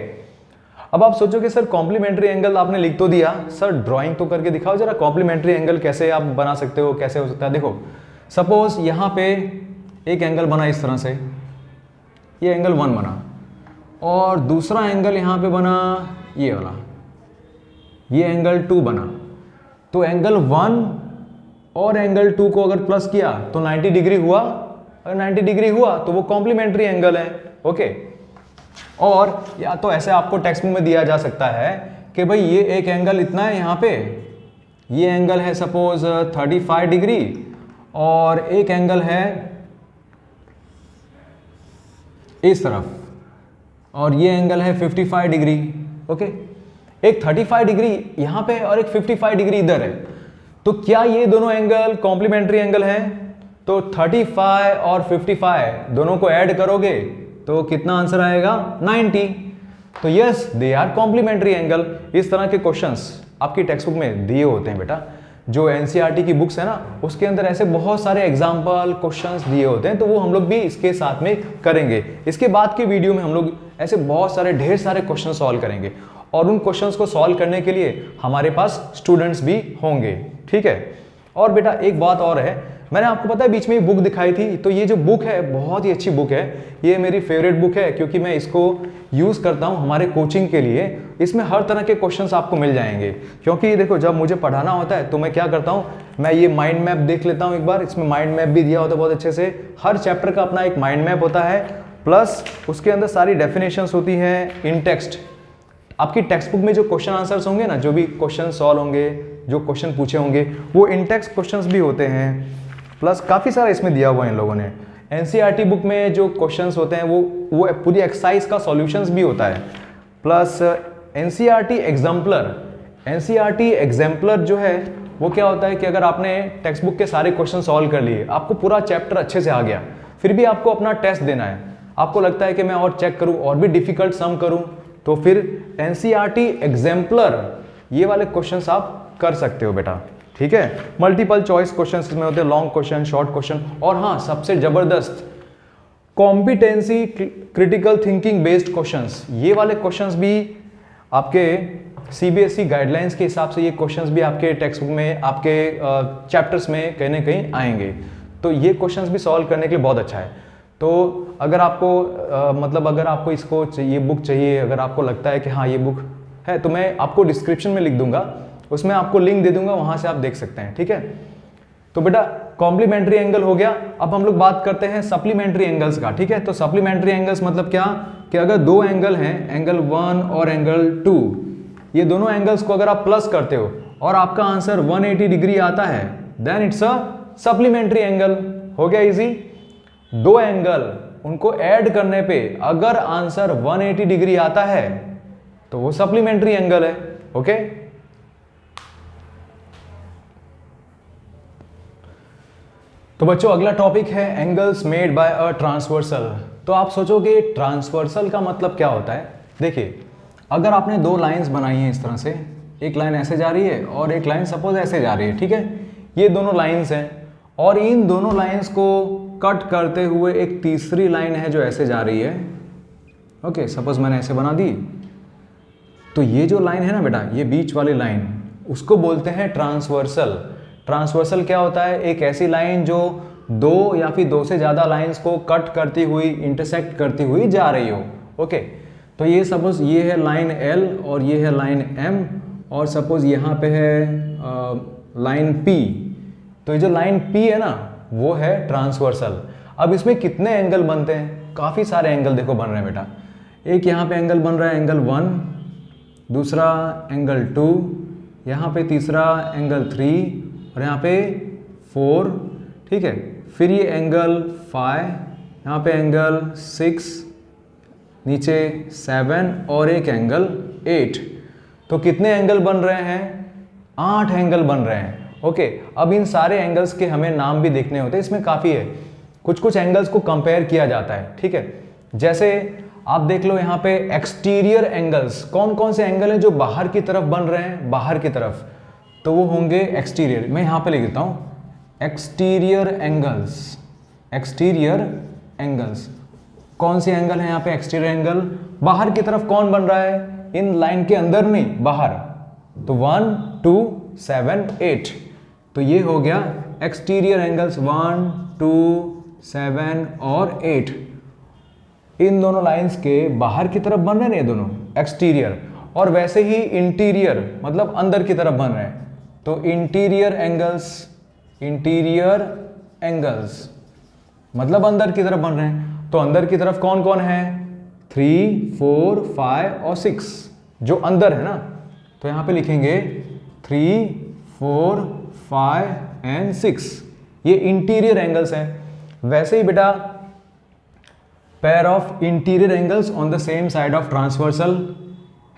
A: अब आप सोचोगे सर कॉम्प्लीमेंट्री एंगल आपने लिख तो दिया, सर ड्राइंग तो करके दिखाओ जरा, कॉम्प्लीमेंट्री एंगल कैसे आप बना सकते हो, कैसे हो सकता है। देखो, सपोज यहां पे एक एंगल बना इस तरह से, ये एंगल 1 बना, और दूसरा एंगल यहां पे बना ये वाला, ये एंगल 2 बना। तो एंगल 1 और एंगल 2 को अगर प्लस किया तो 90 डिग्री हुआ, अगर 90 डिग्री हुआ तो वो कॉम्प्लीमेंट्री एंगल है। ओके, और या तो ऐसे आपको टेक्स्ट बुक में दिया जा सकता है कि भाई ये एक एंगल इतना है, यहाँ पे ये एंगल है सपोज 35 डिग्री और एक एंगल है इस तरफ और ये एंगल है 55 डिग्री। ओके, एक 35 डिग्री यहाँ पे और एक 55 डिग्री इधर है, तो क्या ये दोनों एंगल कॉम्प्लीमेंट्री एंगल हैं? तो 35 और 55 दोनों को ऐड करोगे तो कितना आंसर आएगा, 90। तो yes, they are complementary angle. इस तरह के क्वेश्चंस आपकी टेक्स्ट बुक में दिए होते हैं बेटा। जो एनसीईआरटी की बुक्स है ना, उसके अंदर ऐसे बहुत सारे एग्जाम्पल क्वेश्चंस दिए होते हैं, तो वो हम लोग भी इसके साथ में करेंगे। इसके बाद के वीडियो में हम लोग ऐसे बहुत सारे ढेर सारे क्वेश्चन सॉल्व करेंगे और उन क्वेश्चंस को सॉल्व करने के लिए हमारे पास स्टूडेंट्स भी होंगे, ठीक है। और बेटा एक बात और है, मैंने आपको पता है बीच में बुक दिखाई थी, तो ये जो बुक है बहुत ही अच्छी बुक है, ये मेरी फेवरेट बुक है क्योंकि मैं इसको यूज़ करता हूँ हमारे कोचिंग के लिए। इसमें हर तरह के क्वेश्चंस आपको मिल जाएंगे, क्योंकि देखो जब मुझे पढ़ाना होता है तो मैं क्या करता हूँ, मैं ये माइंड मैप देख लेता हूँ एक बार। इसमें माइंड मैप भी दिया होता है बहुत अच्छे से, हर चैप्टर का अपना एक माइंड मैप होता है, प्लस उसके अंदर सारी डेफिनेशंस होती हैं इन टेक्स्ट। आपकी टेक्स्ट बुक में जो क्वेश्चन आंसर्स होंगे ना, जो भी क्वेश्चन सॉल्व होंगे, जो क्वेश्चन पूछे होंगे, वो इन टेक्स्ट क्वेश्चंस भी होते हैं, प्लस काफ़ी सारा इसमें दिया हुआ है इन लोगों ने। एनसीईआरटी बुक में जो क्वेश्चंस होते हैं वो पूरी एक्सरसाइज का सॉल्यूशंस भी होता है, प्लस एनसीईआरटी एग्जाम्पलर जो है वो क्या होता है कि अगर आपने टेक्स्ट बुक के सारे क्वेश्चन सॉल्व कर लिए, आपको पूरा चैप्टर अच्छे से आ गया, फिर भी आपको अपना टेस्ट देना है, आपको लगता है कि मैं और चेक करूं और भी डिफिकल्ट सम करूं, तो फिर एनसीईआरटी एग्जाम्पलर ये वाले क्वेश्चंस आप कर सकते हो बेटा, ठीक है। मल्टीपल चॉइस क्वेश्चंस इसमें होते हैं, लॉन्ग क्वेश्चन, शॉर्ट क्वेश्चन, और हाँ सबसे जबरदस्त competency critical thinking based questions. ये वाले क्वेश्चंस भी आपके सीबीएसई गाइडलाइंस के हिसाब से ये क्वेश्चंस भी आपके टेक्स्ट बुक में, आपके चैप्टर्स में कहीं ना कहीं आएंगे, तो ये क्वेश्चंस भी सॉल्व करने के लिए बहुत अच्छा है। तो अगर आपको मतलब अगर आपको इसको ये बुक चाहिए, अगर आपको लगता है कि हाँ ये बुक है, तो मैं आपको डिस्क्रिप्शन में लिख दूंगा, उसमें आपको लिंक दे दूंगा, वहां से आप देख सकते हैं, ठीक है। तो बेटा कॉम्प्लीमेंट्री एंगल हो गया। अब हम लोग बात करते हैं सप्लीमेंट्री एंगल्स का, ठीक है। तो सप्लीमेंट्री एंगल्स मतलब क्या कि अगर दो एंगल हैं, एंगल 1 और एंगल 2, ये दोनों एंगल्स को अगर आप प्लस करते हो और आपका आंसर 180 डिग्री आता है, then it's a supplementary angle. हो गया इजी। दो एंगल उनको ऐड करने पे अगर आंसर 180 डिग्री आता है तो वो सप्लीमेंट्री एंगल है। ओके, तो बच्चों अगला टॉपिक है angles made by a transversal. तो आप सोचोगे ट्रांसवर्सल का मतलब क्या होता है। देखिए, अगर आपने दो लाइंस बनाई हैं इस तरह से, एक लाइन ऐसे जा रही है और एक लाइन सपोज ऐसे जा रही है, ठीक है। ये दोनों लाइंस हैं और इन दोनों लाइंस को कट करते हुए एक तीसरी लाइन है जो ऐसे जा रही है। ओके, सपोज मैंने ऐसे बना दी, तो ये जो लाइन है ना बेटा, ये बीच वाली लाइन, उसको बोलते हैं ट्रांसवर्सल। ट्रांसवर्सल क्या होता है, एक ऐसी लाइन जो दो या फिर दो से ज़्यादा लाइंस को कट करती हुई, इंटरसेक्ट करती हुई जा रही हो। ओके, तो ये सपोज ये है लाइन L और ये है लाइन M, और सपोज यहाँ पे है लाइन P, तो ये जो लाइन P है ना वो है ट्रांसवर्सल। अब इसमें कितने एंगल बनते हैं, काफ़ी सारे एंगल देखो बन रहे हैं बेटा। एक यहाँ पे एंगल बन रहा है एंगल 1, दूसरा एंगल 2, यहाँ पे तीसरा एंगल 3 और यहाँ पे 4, ठीक है। फिर ये एंगल 5, यहाँ पे एंगल 6, नीचे 7 और एक एंगल 8। तो कितने एंगल बन रहे हैं, 8 एंगल बन रहे हैं। ओके, अब इन सारे एंगल्स के हमें नाम भी देखने होते हैं, इसमें काफ़ी है। कुछ कुछ एंगल्स को कंपेयर किया जाता है, ठीक है। जैसे आप देख लो यहाँ पे एक्सटीरियर एंगल्स, कौन कौन से एंगल हैं जो बाहर की तरफ बन रहे हैं, बाहर की तरफ, तो वो होंगे एक्सटीरियर। मैं यहाँ पे लिख देता हूँ एक्सटीरियर एंगल्स। एक्सटीरियर एंगल्स कौन से एंगल है यहाँ पे, एक्सटीरियर एंगल। बाहर की तरफ कौन बन रहा है, इन लाइन के अंदर नहीं, बाहर, तो 1, 2, 7, 8, तो ये हो गया एक्सटीरियर एंगल्स 1, 2, 7 और 8। इन दोनों लाइंस के बाहर की तरफ बन रहे हैं ये दोनों एक्सटीरियर, और वैसे ही इंटीरियर मतलब अंदर की तरफ बन रहे हैं, तो इंटीरियर एंगल्स। इंटीरियर एंगल्स मतलब अंदर की तरफ बन रहे हैं। तो अंदर की तरफ कौन कौन है, 3, 4, 5 और 6 जो अंदर है ना, तो यहाँ पे लिखेंगे 3, 4, 5 एंड 6, ये इंटीरियर एंगल्स हैं। वैसे ही बेटा pair of interior angles on the same side of transversal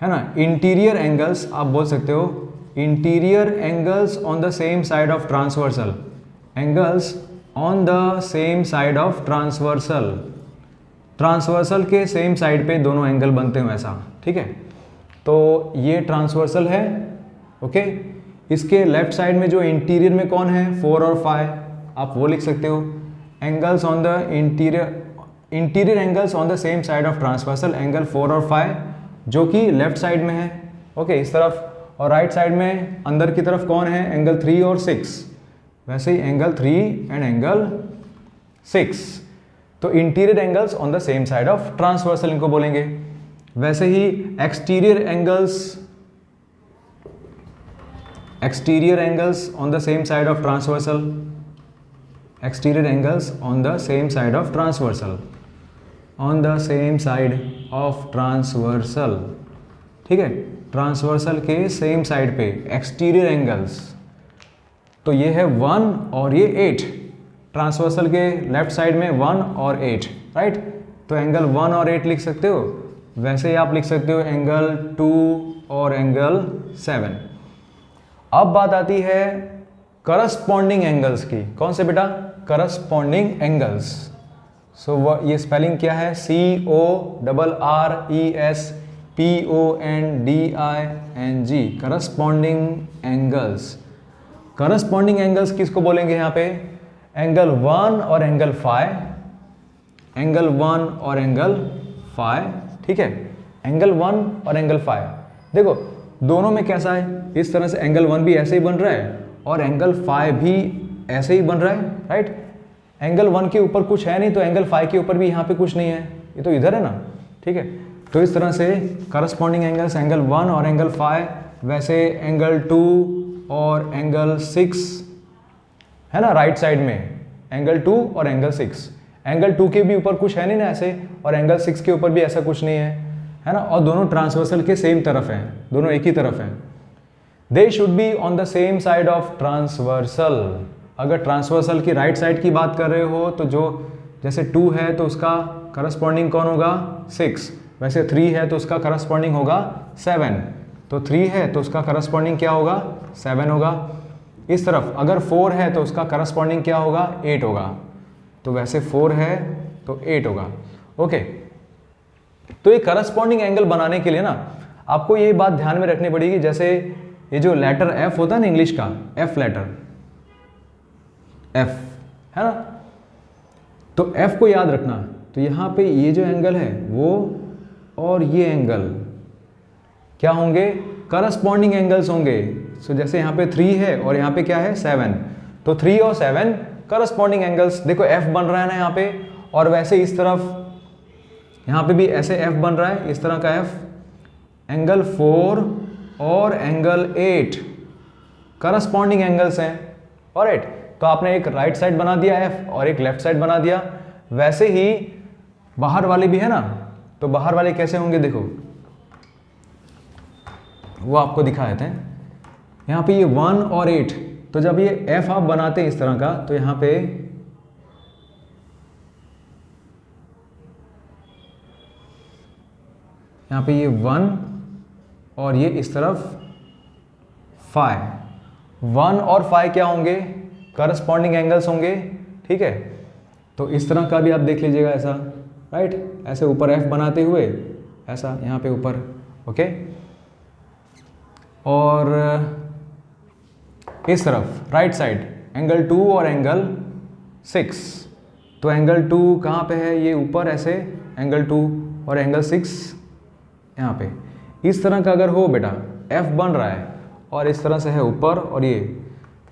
A: है ना, इंटीरियर एंगल्स आप बोल सकते हो, interior angles on the same side of transversal, angles on the same side of transversal, transversal के सेम साइड पे दोनों एंगल बनते हैं ऐसा, ठीक है। तो ये ट्रांसवर्सल है। ओके, इसके लेफ्ट साइड में जो इंटीरियर में कौन है, 4 और 5, आप वो लिख सकते हो। Angles on the interior angles on the same side of transversal, angle 4 और 5 जो कि लेफ्ट साइड में है। ओके, इस तरफ, और राइट साइड में अंदर की तरफ कौन है, एंगल 3 और 6, वैसे ही एंगल 3 एंड एंगल 6। तो interior angles on the same side of transversal इनको बोलेंगे। वैसे ही exterior angles on the same side of transversal, exterior angles on the same side of transversal, on the same side of transversal, ठीक है, transversal के same side पे exterior angles. तो ये है 1 और ये 8, ट्रांसवर्सल के लेफ्ट साइड में 1 और 8, राइट। तो एंगल 1 और 8 लिख सकते हो। वैसे ही आप लिख सकते हो एंगल 2 और एंगल 7। अब बात आती है करस्पॉन्डिंग एंगल्स की। कौन से बेटा, करस्पॉन्डिंग एंगल्स। सो ये स्पेलिंग क्या है, CORRESPONDING, corresponding angles. Corresponding angles किसको बोलेंगे यहाँ पे, एंगल 1 और एंगल फाई, एंगल 1 और एंगल फाई, ठीक है, एंगल 1 और एंगल फाई। देखो दोनों में कैसा है, इस तरह से एंगल 1 भी ऐसे ही बन रहा है और एंगल फाई भी ऐसे ही बन रहा है, राइट। एंगल 1 के ऊपर कुछ है नहीं तो एंगल फाई के ऊपर भी यहाँ पे कुछ नहीं है, ये तो इधर है ना, ठीक है। तो इस तरह से करस्पॉन्डिंग एंगल्स एंगल 1 और एंगल फाई, वैसे एंगल 2 और एंगल 6 है ना, राइट साइड में एंगल 2 और एंगल 6, एंगल 2 के भी ऊपर कुछ है नहीं ना ऐसे, और एंगल 6 के ऊपर भी ऐसा कुछ नहीं है ना, और दोनों ट्रांसवर्सल के सेम तरफ हैं, दोनों एक ही तरफ हैं। They should be on the same side of transversal. अगर ट्रांसवर्सल की राइट साइड की बात कर रहे हो तो जो जैसे 2 है तो उसका करस्पॉन्डिंग कौन होगा, 6, वैसे 3 है तो उसका करस्पॉन्डिंग होगा 7, तो 3 है तो उसका करस्पॉन्डिंग क्या होगा, 7 होगा। इस तरफ अगर 4 है तो उसका करस्पॉन्डिंग क्या होगा, 8 होगा, तो वैसे 4 है तो 8 होगा, ओके। तो ये करस्पॉन्डिंग एंगल बनाने के लिए ना आपको ये बात ध्यान में रखनी पड़ेगी, जैसे ये जो लेटर एफ होता है ना इंग्लिश का, एफ लेटर, एफ है ना, तो एफ को याद रखना। तो यहाँ पे ये जो एंगल है वो और ये एंगल क्या होंगे, करस्पॉन्डिंग एंगल्स होंगे। सो जैसे यहाँ पे 3 है और यहाँ पे क्या है 7, तो 3 और 7 करस्पॉन्डिंग एंगल्स। देखो एफ बन रहा है ना यहाँ पे, और वैसे इस तरफ यहाँ पे भी ऐसे एफ बन रहा है, इस तरह का एफ, एंगल 4 और एंगल 8 करस्पॉन्डिंग एंगल्स हैं, ऑलराइट। तो आपने एक राइट साइड बना दिया एफ और एक लेफ्ट साइड बना दिया। वैसे ही बाहर वाले भी है ना, तो बाहर वाले कैसे होंगे, देखो वो आपको दिखा देते हैं। यहाँ पे ये 1 और 8, तो जब ये एफ आप बनाते हैं इस तरह का, तो यहाँ पे ये 1 और ये इस तरफ 5, 1 और 5 क्या होंगे, करस्पॉन्डिंग एंगल्स होंगे, ठीक है। तो इस तरह का भी आप देख लीजिएगा ऐसा, राइट, ऐसे ऊपर एफ बनाते हुए ऐसा यहाँ पे ऊपर, ओके। और इस तरफ राइट साइड एंगल 2 और एंगल 6, तो एंगल 2 कहाँ पे है, ये ऊपर ऐसे एंगल 2 और एंगल 6 यहाँ पे। इस तरह का अगर हो बेटा, एफ बन रहा है और इस तरह से है ऊपर और ये,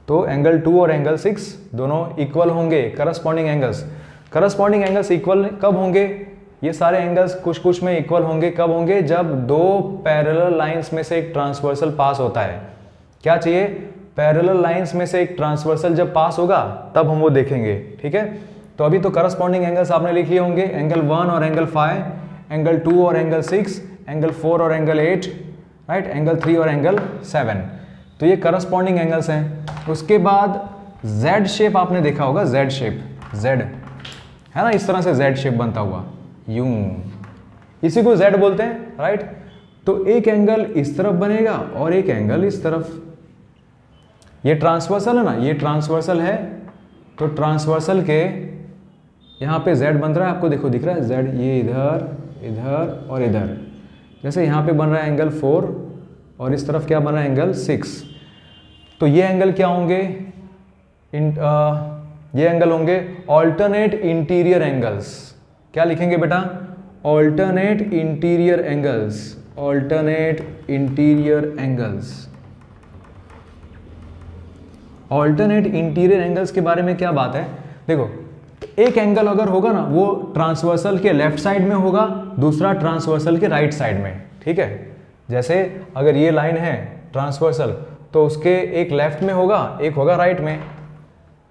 A: तो एंगल 2 और एंगल 6 दोनों इक्वल होंगे, corresponding angles. Corresponding angles equal कब होंगे, ये सारे एंगल्स कुछ कुछ में इक्वल होंगे, कब होंगे, जब दो पैरेलल लाइंस में से एक ट्रांसवर्सल पास होता है। क्या चाहिए, पैरेलल लाइंस में से एक ट्रांसवर्सल जब पास होगा तब हम वो देखेंगे, ठीक है। तो अभी तो करस्पॉन्डिंग एंगल्स आपने लिख लिए होंगे, एंगल 1 और एंगल 5, एंगल 2 और एंगल 6, एंगल 4 और एंगल 8, राइट, एंगल 3 और एंगल 7, तो ये करस्पॉन्डिंग एंगल्स हैं। उसके बाद जेड शेप आपने देखा होगा, जेड शेप, जेड है ना, इस तरह से जेड शेप बनता हुआ यूं, इसी को जेड बोलते हैं, राइट। तो एक एंगल इस तरफ बनेगा और एक एंगल इस तरफ। ये ट्रांसवर्सल है ना, ये ट्रांसवर्सल है, तो ट्रांसवर्सल के यहाँ पे जेड बन रहा है, आपको देखो दिख रहा है जेड, ये इधर इधर और इधर। जैसे यहाँ पे बन रहा है एंगल 4 और इस तरफ क्या बन रहा है एंगल 6, तो ये एंगल क्या होंगे, ये एंगल होंगे ऑल्टरनेट इंटीरियर एंगल्स। क्या लिखेंगे बेटा, alternate interior angles, alternate interior angles. Alternate interior angles के बारे में क्या बात है, देखो एक एंगल अगर होगा ना वो ट्रांसवर्सल के लेफ्ट साइड में होगा, दूसरा ट्रांसवर्सल के राइट साइड में, ठीक है। जैसे अगर ये लाइन है ट्रांसवर्सल, तो उसके एक लेफ्ट में होगा, एक होगा राइट में,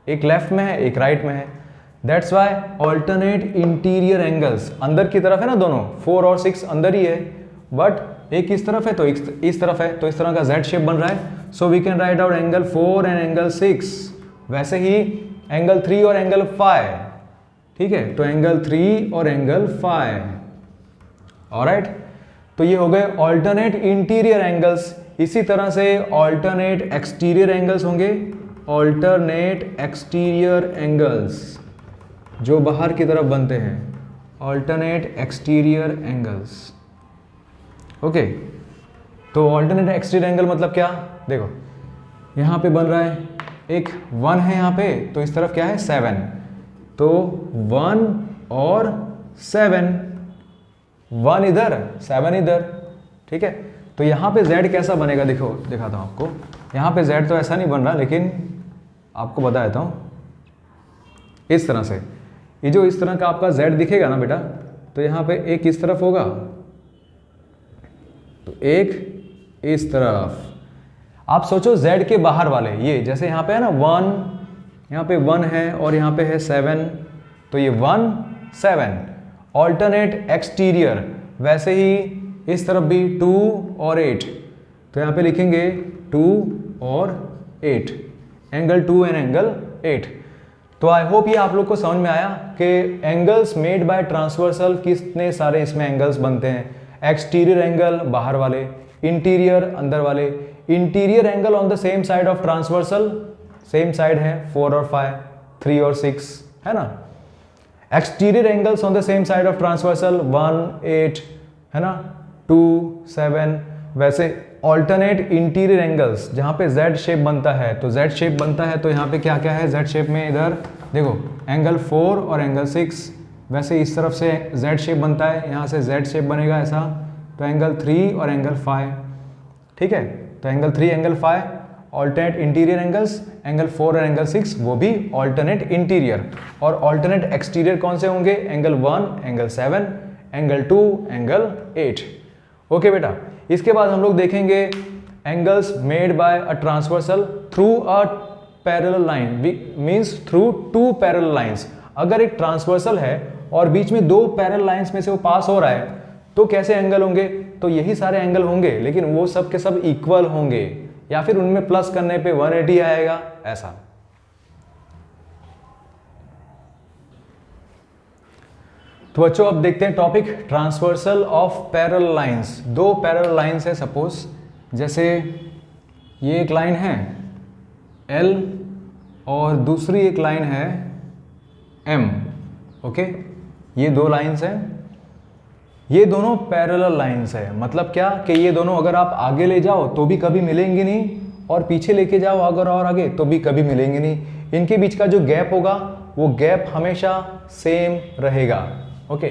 A: एक लेफ्ट में है एक राइट में है। That's why alternate interior angles, अंदर की तरफ है ना दोनों, 4 और 6 अंदर ही है, बट एक इस तरफ है तो इस तरफ है, तो इस तरह का जेड शेप बन रहा है। So we can write out angle 4 and angle 6। वैसे ही एंगल 3 और एंगल 5, ठीक है, तो एंगल 3 और एंगल 5, ऑलराइट। तो ये हो गए ऑल्टरनेट इंटीरियर एंगल्स। इसी तरह से ऑल्टरनेट एक्सटीरियर एंगल्स होंगे, ऑल्टरनेट एक्सटीरियर एंगल्स, जो बाहर की तरफ बनते हैं, ऑल्टरनेट एक्सटीरियर एंगल्स। ओके, तो ऑल्टरनेट एक्सटीरियर एंगल मतलब क्या? देखो यहाँ पे बन रहा है एक 1 है यहाँ पे, तो इस तरफ क्या है 7, तो 1 और 7, 1 इधर 7 इधर, ठीक है। तो यहाँ पे z कैसा बनेगा, देखो दिखाता हूँ आपको। यहाँ पे z तो ऐसा नहीं बन रहा, लेकिन आपको बता देता हूँ इस तरह से। ये जो इस तरह का आपका z दिखेगा ना बेटा, तो यहाँ पे एक इस तरफ होगा, तो एक इस तरफ। आप सोचो z के बाहर वाले, ये जैसे यहाँ पे है ना 1, यहाँ पे 1 है और यहाँ पे है 7, तो ये 1 7 ऑल्टरनेट एक्सटीरियर। वैसे ही इस तरफ भी 2 और 8, तो यहाँ पे लिखेंगे 2 और 8, एंगल 2 एंड एंगल 8। तो आई होप ये आप लोग को समझ में आया कि एंगल्स मेड बाय ट्रांसवर्सल कितने सारे इसमें एंगल्स बनते हैं। एक्सटीरियर एंगल बाहर वाले, इंटीरियर अंदर वाले। Interior angle on the same side of transversal, same side है 4 और 5, 3 और 6, है ना। Exterior angles on the same side of transversal 1 8, है ना, 2 7। वैसे ऑल्टरनेट इंटीरियर एंगल्स जहाँ पे Z शेप बनता है, तो Z शेप बनता है, तो यहाँ पे क्या क्या है Z शेप में, इधर देखो एंगल 4 और एंगल 6। वैसे इस तरफ से Z शेप बनता है, यहाँ से Z शेप बनेगा ऐसा, तो एंगल 3 और एंगल 5, ठीक है। तो angle 3 angle 5 alternate interior angles, angle 4 और एंगल 6 वो भी ऑल्टरनेट इंटीरियर। और ऑल्टरनेट एक्सटीरियर कौन से होंगे? Angle 1 angle 7, angle 2 angle 8। Okay बेटा, इसके बाद हम लोग देखेंगे angles made by a transversal through a parallel line, means through 2 parallel lines. अगर एक ट्रांसवर्सल है और बीच में 2 पैरेलल लाइंस में से वो पास हो रहा है, तो कैसे एंगल होंगे? तो यही सारे एंगल होंगे, लेकिन वो सब के सब इक्वल होंगे, या फिर उनमें प्लस करने पे 180 आएगा, ऐसा। तो बच्चों अब देखते हैं topic transversal of parallel lines. 2 parallel lines है सपोज, जैसे ये एक लाइन है L और दूसरी एक लाइन है M। ओके, ये 2 लाइंस हैं, ये दोनों पैरेलल लाइंस है। मतलब क्या कि ये दोनों अगर आप आगे ले जाओ तो भी कभी मिलेंगे नहीं, और पीछे लेके जाओ अगर और आगे तो भी कभी मिलेंगे नहीं। इनके बीच का जो गैप होगा वो गैप हमेशा सेम रहेगा। ओके,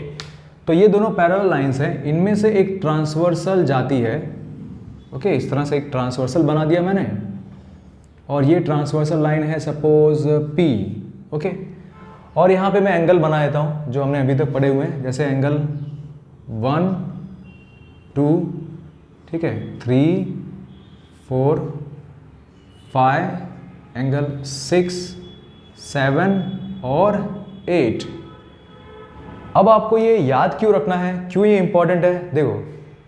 A: तो ये दोनों पैरेलल लाइंस हैं, इनमें से एक ट्रांसवर्सल जाती है। ओके, इस तरह से एक ट्रांसवर्सल बना दिया मैंने, और ये ट्रांसवर्सल लाइन है सपोज P। ओके, और यहाँ पे मैं एंगल बना देता हूँ जो हमने अभी तक पढ़े हुए हैं, जैसे एंगल 1 2, ठीक है, 3 4 5, एंगल 6 7 और 8। अब आपको ये याद क्यों रखना है, क्यों ये इंपॉर्टेंट है? देखो,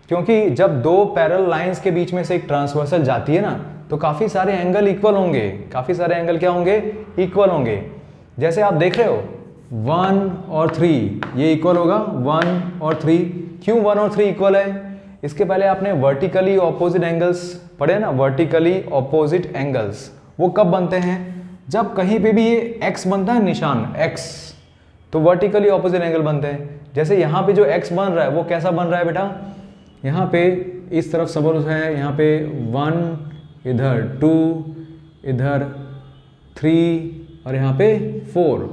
A: क्योंकि जब 2 पैरेलल लाइंस के बीच में से एक ट्रांसवर्सल जाती है ना, तो काफ़ी सारे एंगल इक्वल होंगे। काफ़ी सारे एंगल क्या होंगे? इक्वल होंगे। जैसे आप देख रहे हो 1 और 3, ये इक्वल होगा 1 और 3। क्यों 1 और 3 इक्वल है? इसके पहले आपने वर्टिकली ऑपोजिट एंगल्स पढ़े ना, वर्टिकली ऑपोजिट एंगल्स वो कब बनते हैं? जब कहीं पे भी ये x बनता है, निशान x, तो वर्टिकली ऑपोजिट एंगल बनते हैं। जैसे यहाँ पे जो x बन रहा है वो कैसा बन रहा है बेटा? यहाँ पे इस तरफ सपोज है, यहाँ पे 1, इधर 2, इधर 3 और यहाँ पे 4।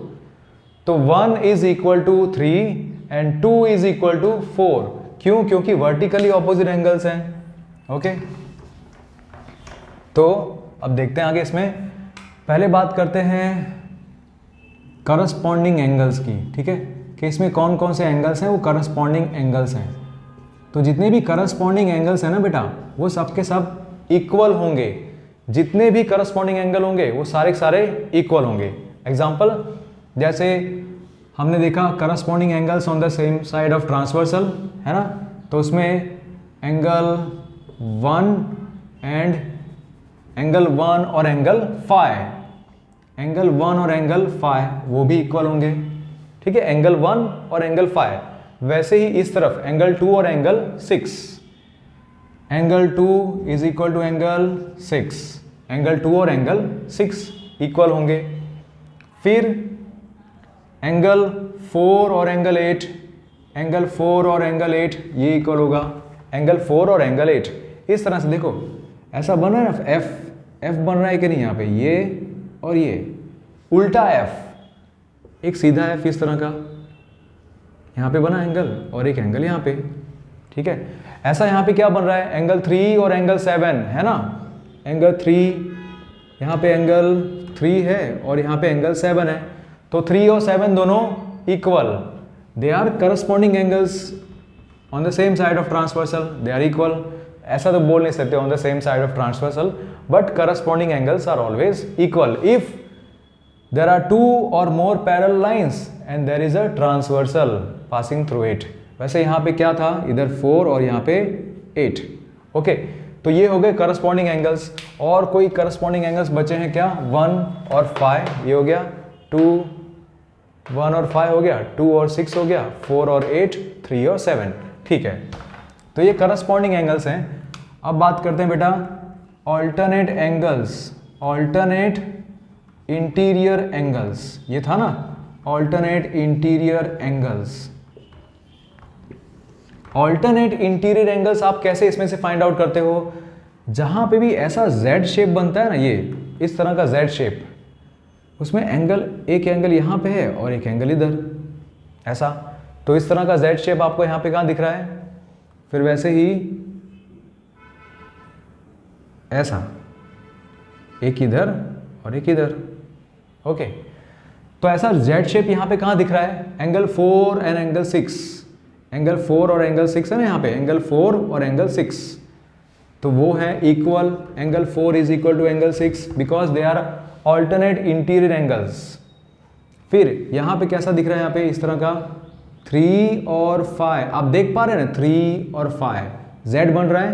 A: तो 1 is equal to 3 and 2 is equal to 4। क्यों? क्योंकि वर्टिकली ऑपोजिट एंगल्स हैं। ओके, तो अब देखते हैं आगे। इसमें पहले बात करते हैं करस्पॉन्डिंग एंगल्स की, ठीक है, कि इसमें कौन कौन से एंगल्स हैं, वो करस्पॉन्डिंग एंगल्स हैं। तो जितने भी करस्पॉन्डिंग एंगल्स हैं ना बेटा, वो सब के सब इक्वल होंगे। जितने भी करस्पॉन्डिंग एंगल होंगे वो सारे के सारे इक्वल होंगे। एग्जाम्पल, जैसे हमने देखा corresponding angles on the same side of transversal, है ना, तो उसमें एंगल 1 एंड एंगल 1 और एंगल 5, एंगल 1 और एंगल 5 वो भी इक्वल होंगे, ठीक है, एंगल 1 और एंगल 5। वैसे ही इस तरफ एंगल 2 और angle 6, angle 2 is equal to angle 6, angle 2 और एंगल 6 इक्वल होंगे। फिर एंगल 4 और एंगल 8, एंगल 4 और एंगल 8 ये इक्वल होगा एंगल 4 और एंगल 8। इस तरह से देखो ऐसा बन रहा है ना, एफ बन रहा है कि नहीं यहाँ पे, ये और ये उल्टा एफ, एक सीधा एफ इस तरह का यहाँ पे बना एंगल और एक एंगल यहाँ पे, ठीक है। ऐसा यहाँ पे क्या बन रहा है, एंगल 3 और एंगल 7 है ना, एंगल 3 यहाँ पे एंगल 3 है और यहाँ पे एंगल 7 है, तो 3 और 7 दोनों equal, they are corresponding angles on the same side of transversal, they are equal. ऐसा तो बोल नहीं सकते on the same side of transversal, but corresponding angles are always equal if there are 2 or more parallel lines and there is a transversal passing through it। वैसे यहाँ पे क्या था, इधर 4 और यहाँ पे 8, ओके। तो ये हो गए करस्पॉन्डिंग एंगल्स। और कोई करस्पॉन्डिंग एंगल्स बचे हैं क्या, 1 और 5 ये हो गया, 1 और 5 हो गया, 2 और 6 हो गया, 4 और 8, 3 और 7, ठीक है। तो ये करस्पॉन्डिंग एंगल्स हैं। अब बात करते हैं बेटा alternate angles, alternate interior angles, ये था ना alternate interior angles. Alternate interior angles आप कैसे इसमें से फाइंड आउट करते हो, जहां पे भी ऐसा जेड शेप बनता है ना, ये इस तरह का जेड शेप, उसमें एंगल, एक एंगल यहां पे है और एक एंगल इधर, ऐसा। तो इस तरह का जेड शेप आपको यहां पे कहां दिख रहा है, फिर वैसे ही ऐसा, एक इधर और एक इधर, ओके। तो ऐसा जेड शेप यहाँ पे कहाँ दिख रहा है, एंगल 4 एंड एंगल 6, एंगल 4 और एंगल 6 है ना यहाँ पे, एंगल 4 और एंगल 6, तो वो है equal, angle 4 is equal to angle 6 because they are alternate interior angles. फिर यहाँ पे कैसा दिख रहा है, यहाँ पे इस तरह का 3 और 5, आप देख पा रहे हैं ना 3 और 5 जेड बन रहा है,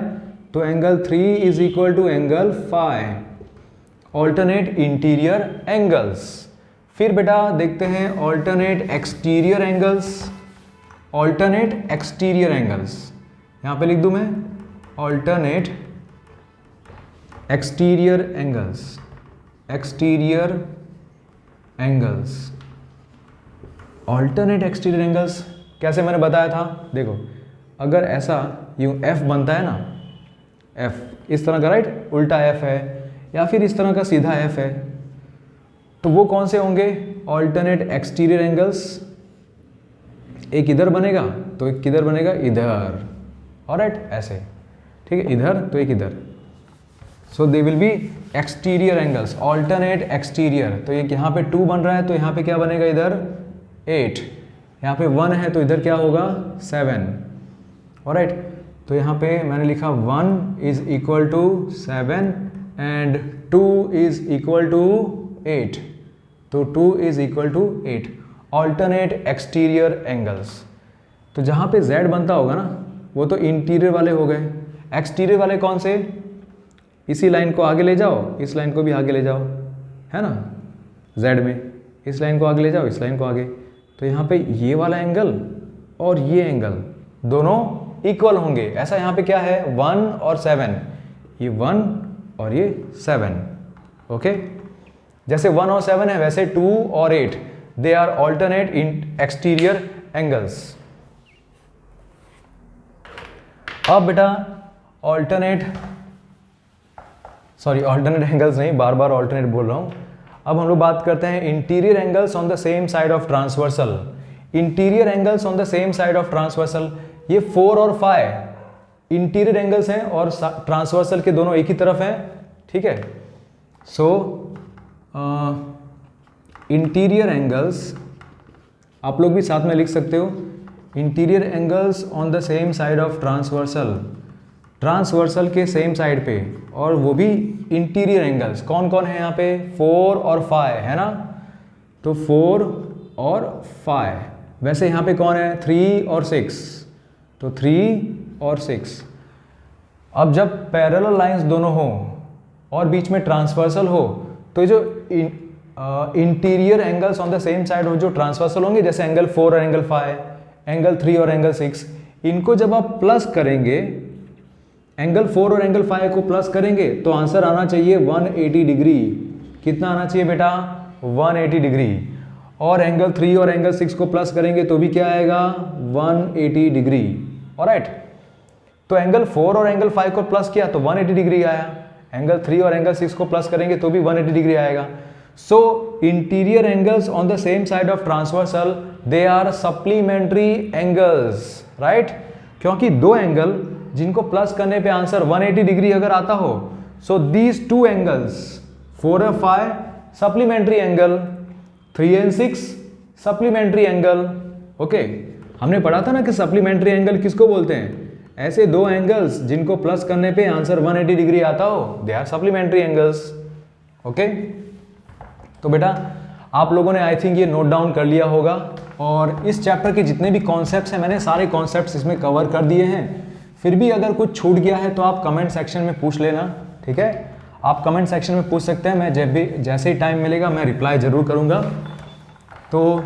A: तो angle 3 is equal to angle 5, alternate interior angles. फिर बेटा देखते हैं alternate exterior angles, alternate exterior angles, यहां पे लिख दूं मैं alternate exterior angles, exterior angles. Alternate exterior angles कैसे मैंने बताया था, देखो अगर ऐसा यूं एफ बनता है ना, एफ इस तरह का, राइट, उल्टा एफ है या फिर इस तरह का सीधा एफ है, तो वो कौन से होंगे, ऑल्टरनेट एक्सटीरियर एंगल्स। एक इधर बनेगा तो एक किधर बनेगा, इधर, ऑलराइट, ऐसे, ठीक है, इधर तो एक इधर, so they will be exterior angles, alternate exterior. तो एक यहाँ पे 2 बन रहा है तो यहाँ पे क्या बनेगा, इधर 8, यहाँ पे 1 है तो इधर क्या होगा 7, ऑलराइट। तो यहाँ पे मैंने लिखा 1 is equal to 7 and 2 is equal to 8, तो 2 is equal to 8, alternate exterior angles. तो जहाँ पे z बनता होगा ना वो तो इंटीरियर वाले हो गए, एक्सटीरियर वाले कौन से, इसी लाइन को आगे ले जाओ, इस लाइन को भी आगे ले जाओ, है ना, z में इस लाइन को आगे ले जाओ, इस लाइन को आगे, तो यहाँ पे ये वाला एंगल और ये एंगल दोनों इक्वल होंगे। ऐसा यहाँ पे क्या है 1 और 7, ये 1 और ये 7, ओके। जैसे 1 और 7 है वैसे 2 और 8 they are alternate in exterior angles. अब बेटा ऑल्टरनेट एंगल्स नहीं, बार बार ऑल्टरनेट बोल रहा हूं। अब हम लोग बात करते हैं interior angles on the same side of transversal. Interior angles on the same side of transversal, ये 4 और 5 इंटीरियर एंगल्स हैं और ट्रांसवर्सल के दोनों एक ही तरफ हैं, ठीक है। सो इंटीरियर एंगल्स आप लोग भी साथ में लिख सकते हो, interior angles on the same side of transversal, transversal के सेम साइड पे, और वो भी इंटीरियर एंगल्स कौन कौन है यहाँ पे 4 और 5 है ना, तो 4 और 5। वैसे यहाँ पे कौन है 3 और 6, तो 3 और 6। अब जब पैरेलल लाइंस दोनों हो और बीच में ट्रांसवर्सल हो तो जो interior angles on the same side हो जो ट्रांसवर्सल होंगे, जैसे एंगल 4 और एंगल 5, एंगल 3 और एंगल 6, इनको जब आप प्लस करेंगे, एंगल 4 और एंगल 5 को प्लस करेंगे तो आंसर आना चाहिए 180 डिग्री। कितना आना चाहिए बेटा 180 डिग्री। और एंगल 3 और एंगल 6 को प्लस करेंगे तो भी क्या आएगा 180 डिग्री। ऑलराइट, तो एंगल 4 और एंगल 5 को प्लस किया तो 180 डिग्री आया, एंगल 3 और एंगल 6 को प्लस करेंगे तो भी 180 डिग्री आएगा। So interior angles on the same side of transversal they are supplementary angles, right, क्योंकि दो एंगल जिनको प्लस करने पे आंसर 180 डिग्री अगर आता हो, सो दीज टू एंगल्स 4 और 5 supplementary angle, 3 and 6 supplementary angle. Okay, हमने पढ़ा था ना कि सप्लीमेंट्री एंगल किसको बोलते हैं, ऐसे दो एंगल्स जिनको प्लस करने पे आंसर 180 डिग्री आता हो, they are supplementary angles. Okay, तो बेटा आप लोगों ने आई थिंक ये नोट डाउन कर लिया होगा, और इस चैप्टर के जितने भी कॉन्सेप्ट्स हैं मैंने सारे कॉन्सेप्ट्स इसमें कवर कर दिए हैं। फिर भी अगर कुछ छूट गया है तो आप कमेंट सेक्शन में पूछ लेना, ठीक है, आप कमेंट सेक्शन में पूछ सकते हैं, मैं जब भी जैसे ही टाइम मिलेगा मैं रिप्लाई ज़रूर करूँगा। तो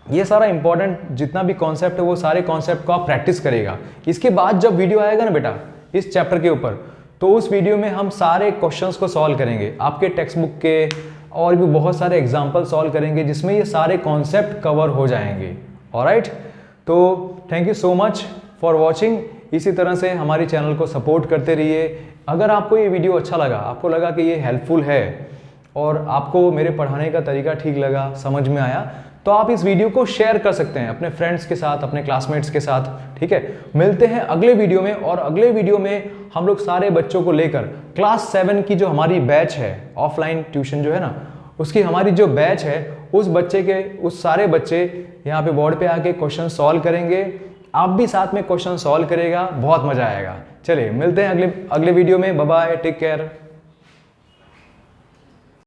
A: ये सारा इंपॉर्टेंट जितना भी कॉन्सेप्ट है वो सारे कॉन्सेप्ट को आप प्रैक्टिस करेगा। इसके बाद जब वीडियो आएगा ना बेटा इस चैप्टर के ऊपर, तो उस वीडियो में हम सारे क्वेश्चंस को सॉल्व करेंगे, आपके टेक्स्ट बुक के और भी बहुत सारे एग्जाम्पल सॉल्व करेंगे जिसमें ये सारे कॉन्सेप्ट कवर हो जाएंगे। ऑलराइट, तो thank you so much for watching. इसी तरह से हमारी चैनल को सपोर्ट करते रहिए। अगर आपको ये वीडियो अच्छा लगा, आपको लगा कि ये हेल्पफुल है और आपको मेरे पढ़ाने का तरीका ठीक लगा, समझ में आया, तो आप इस वीडियो को शेयर कर सकते हैं अपने फ्रेंड्स के साथ, अपने क्लासमेट्स के साथ, ठीक है। मिलते हैं अगले वीडियो में, और अगले वीडियो में हम लोग सारे बच्चों को लेकर क्लास 7 की जो हमारी बैच है, ऑफलाइन ट्यूशन जो है ना, उसकी हमारी जो बैच है, उस सारे बच्चे यहाँ पे बोर्ड पे आके क्वेश्चन सॉल्व करेंगे। आप भी साथ में क्वेश्चन सॉल्व करेगा, बहुत मजा आएगा। चलिए मिलते हैं अगले वीडियो में। Bye bye, take care.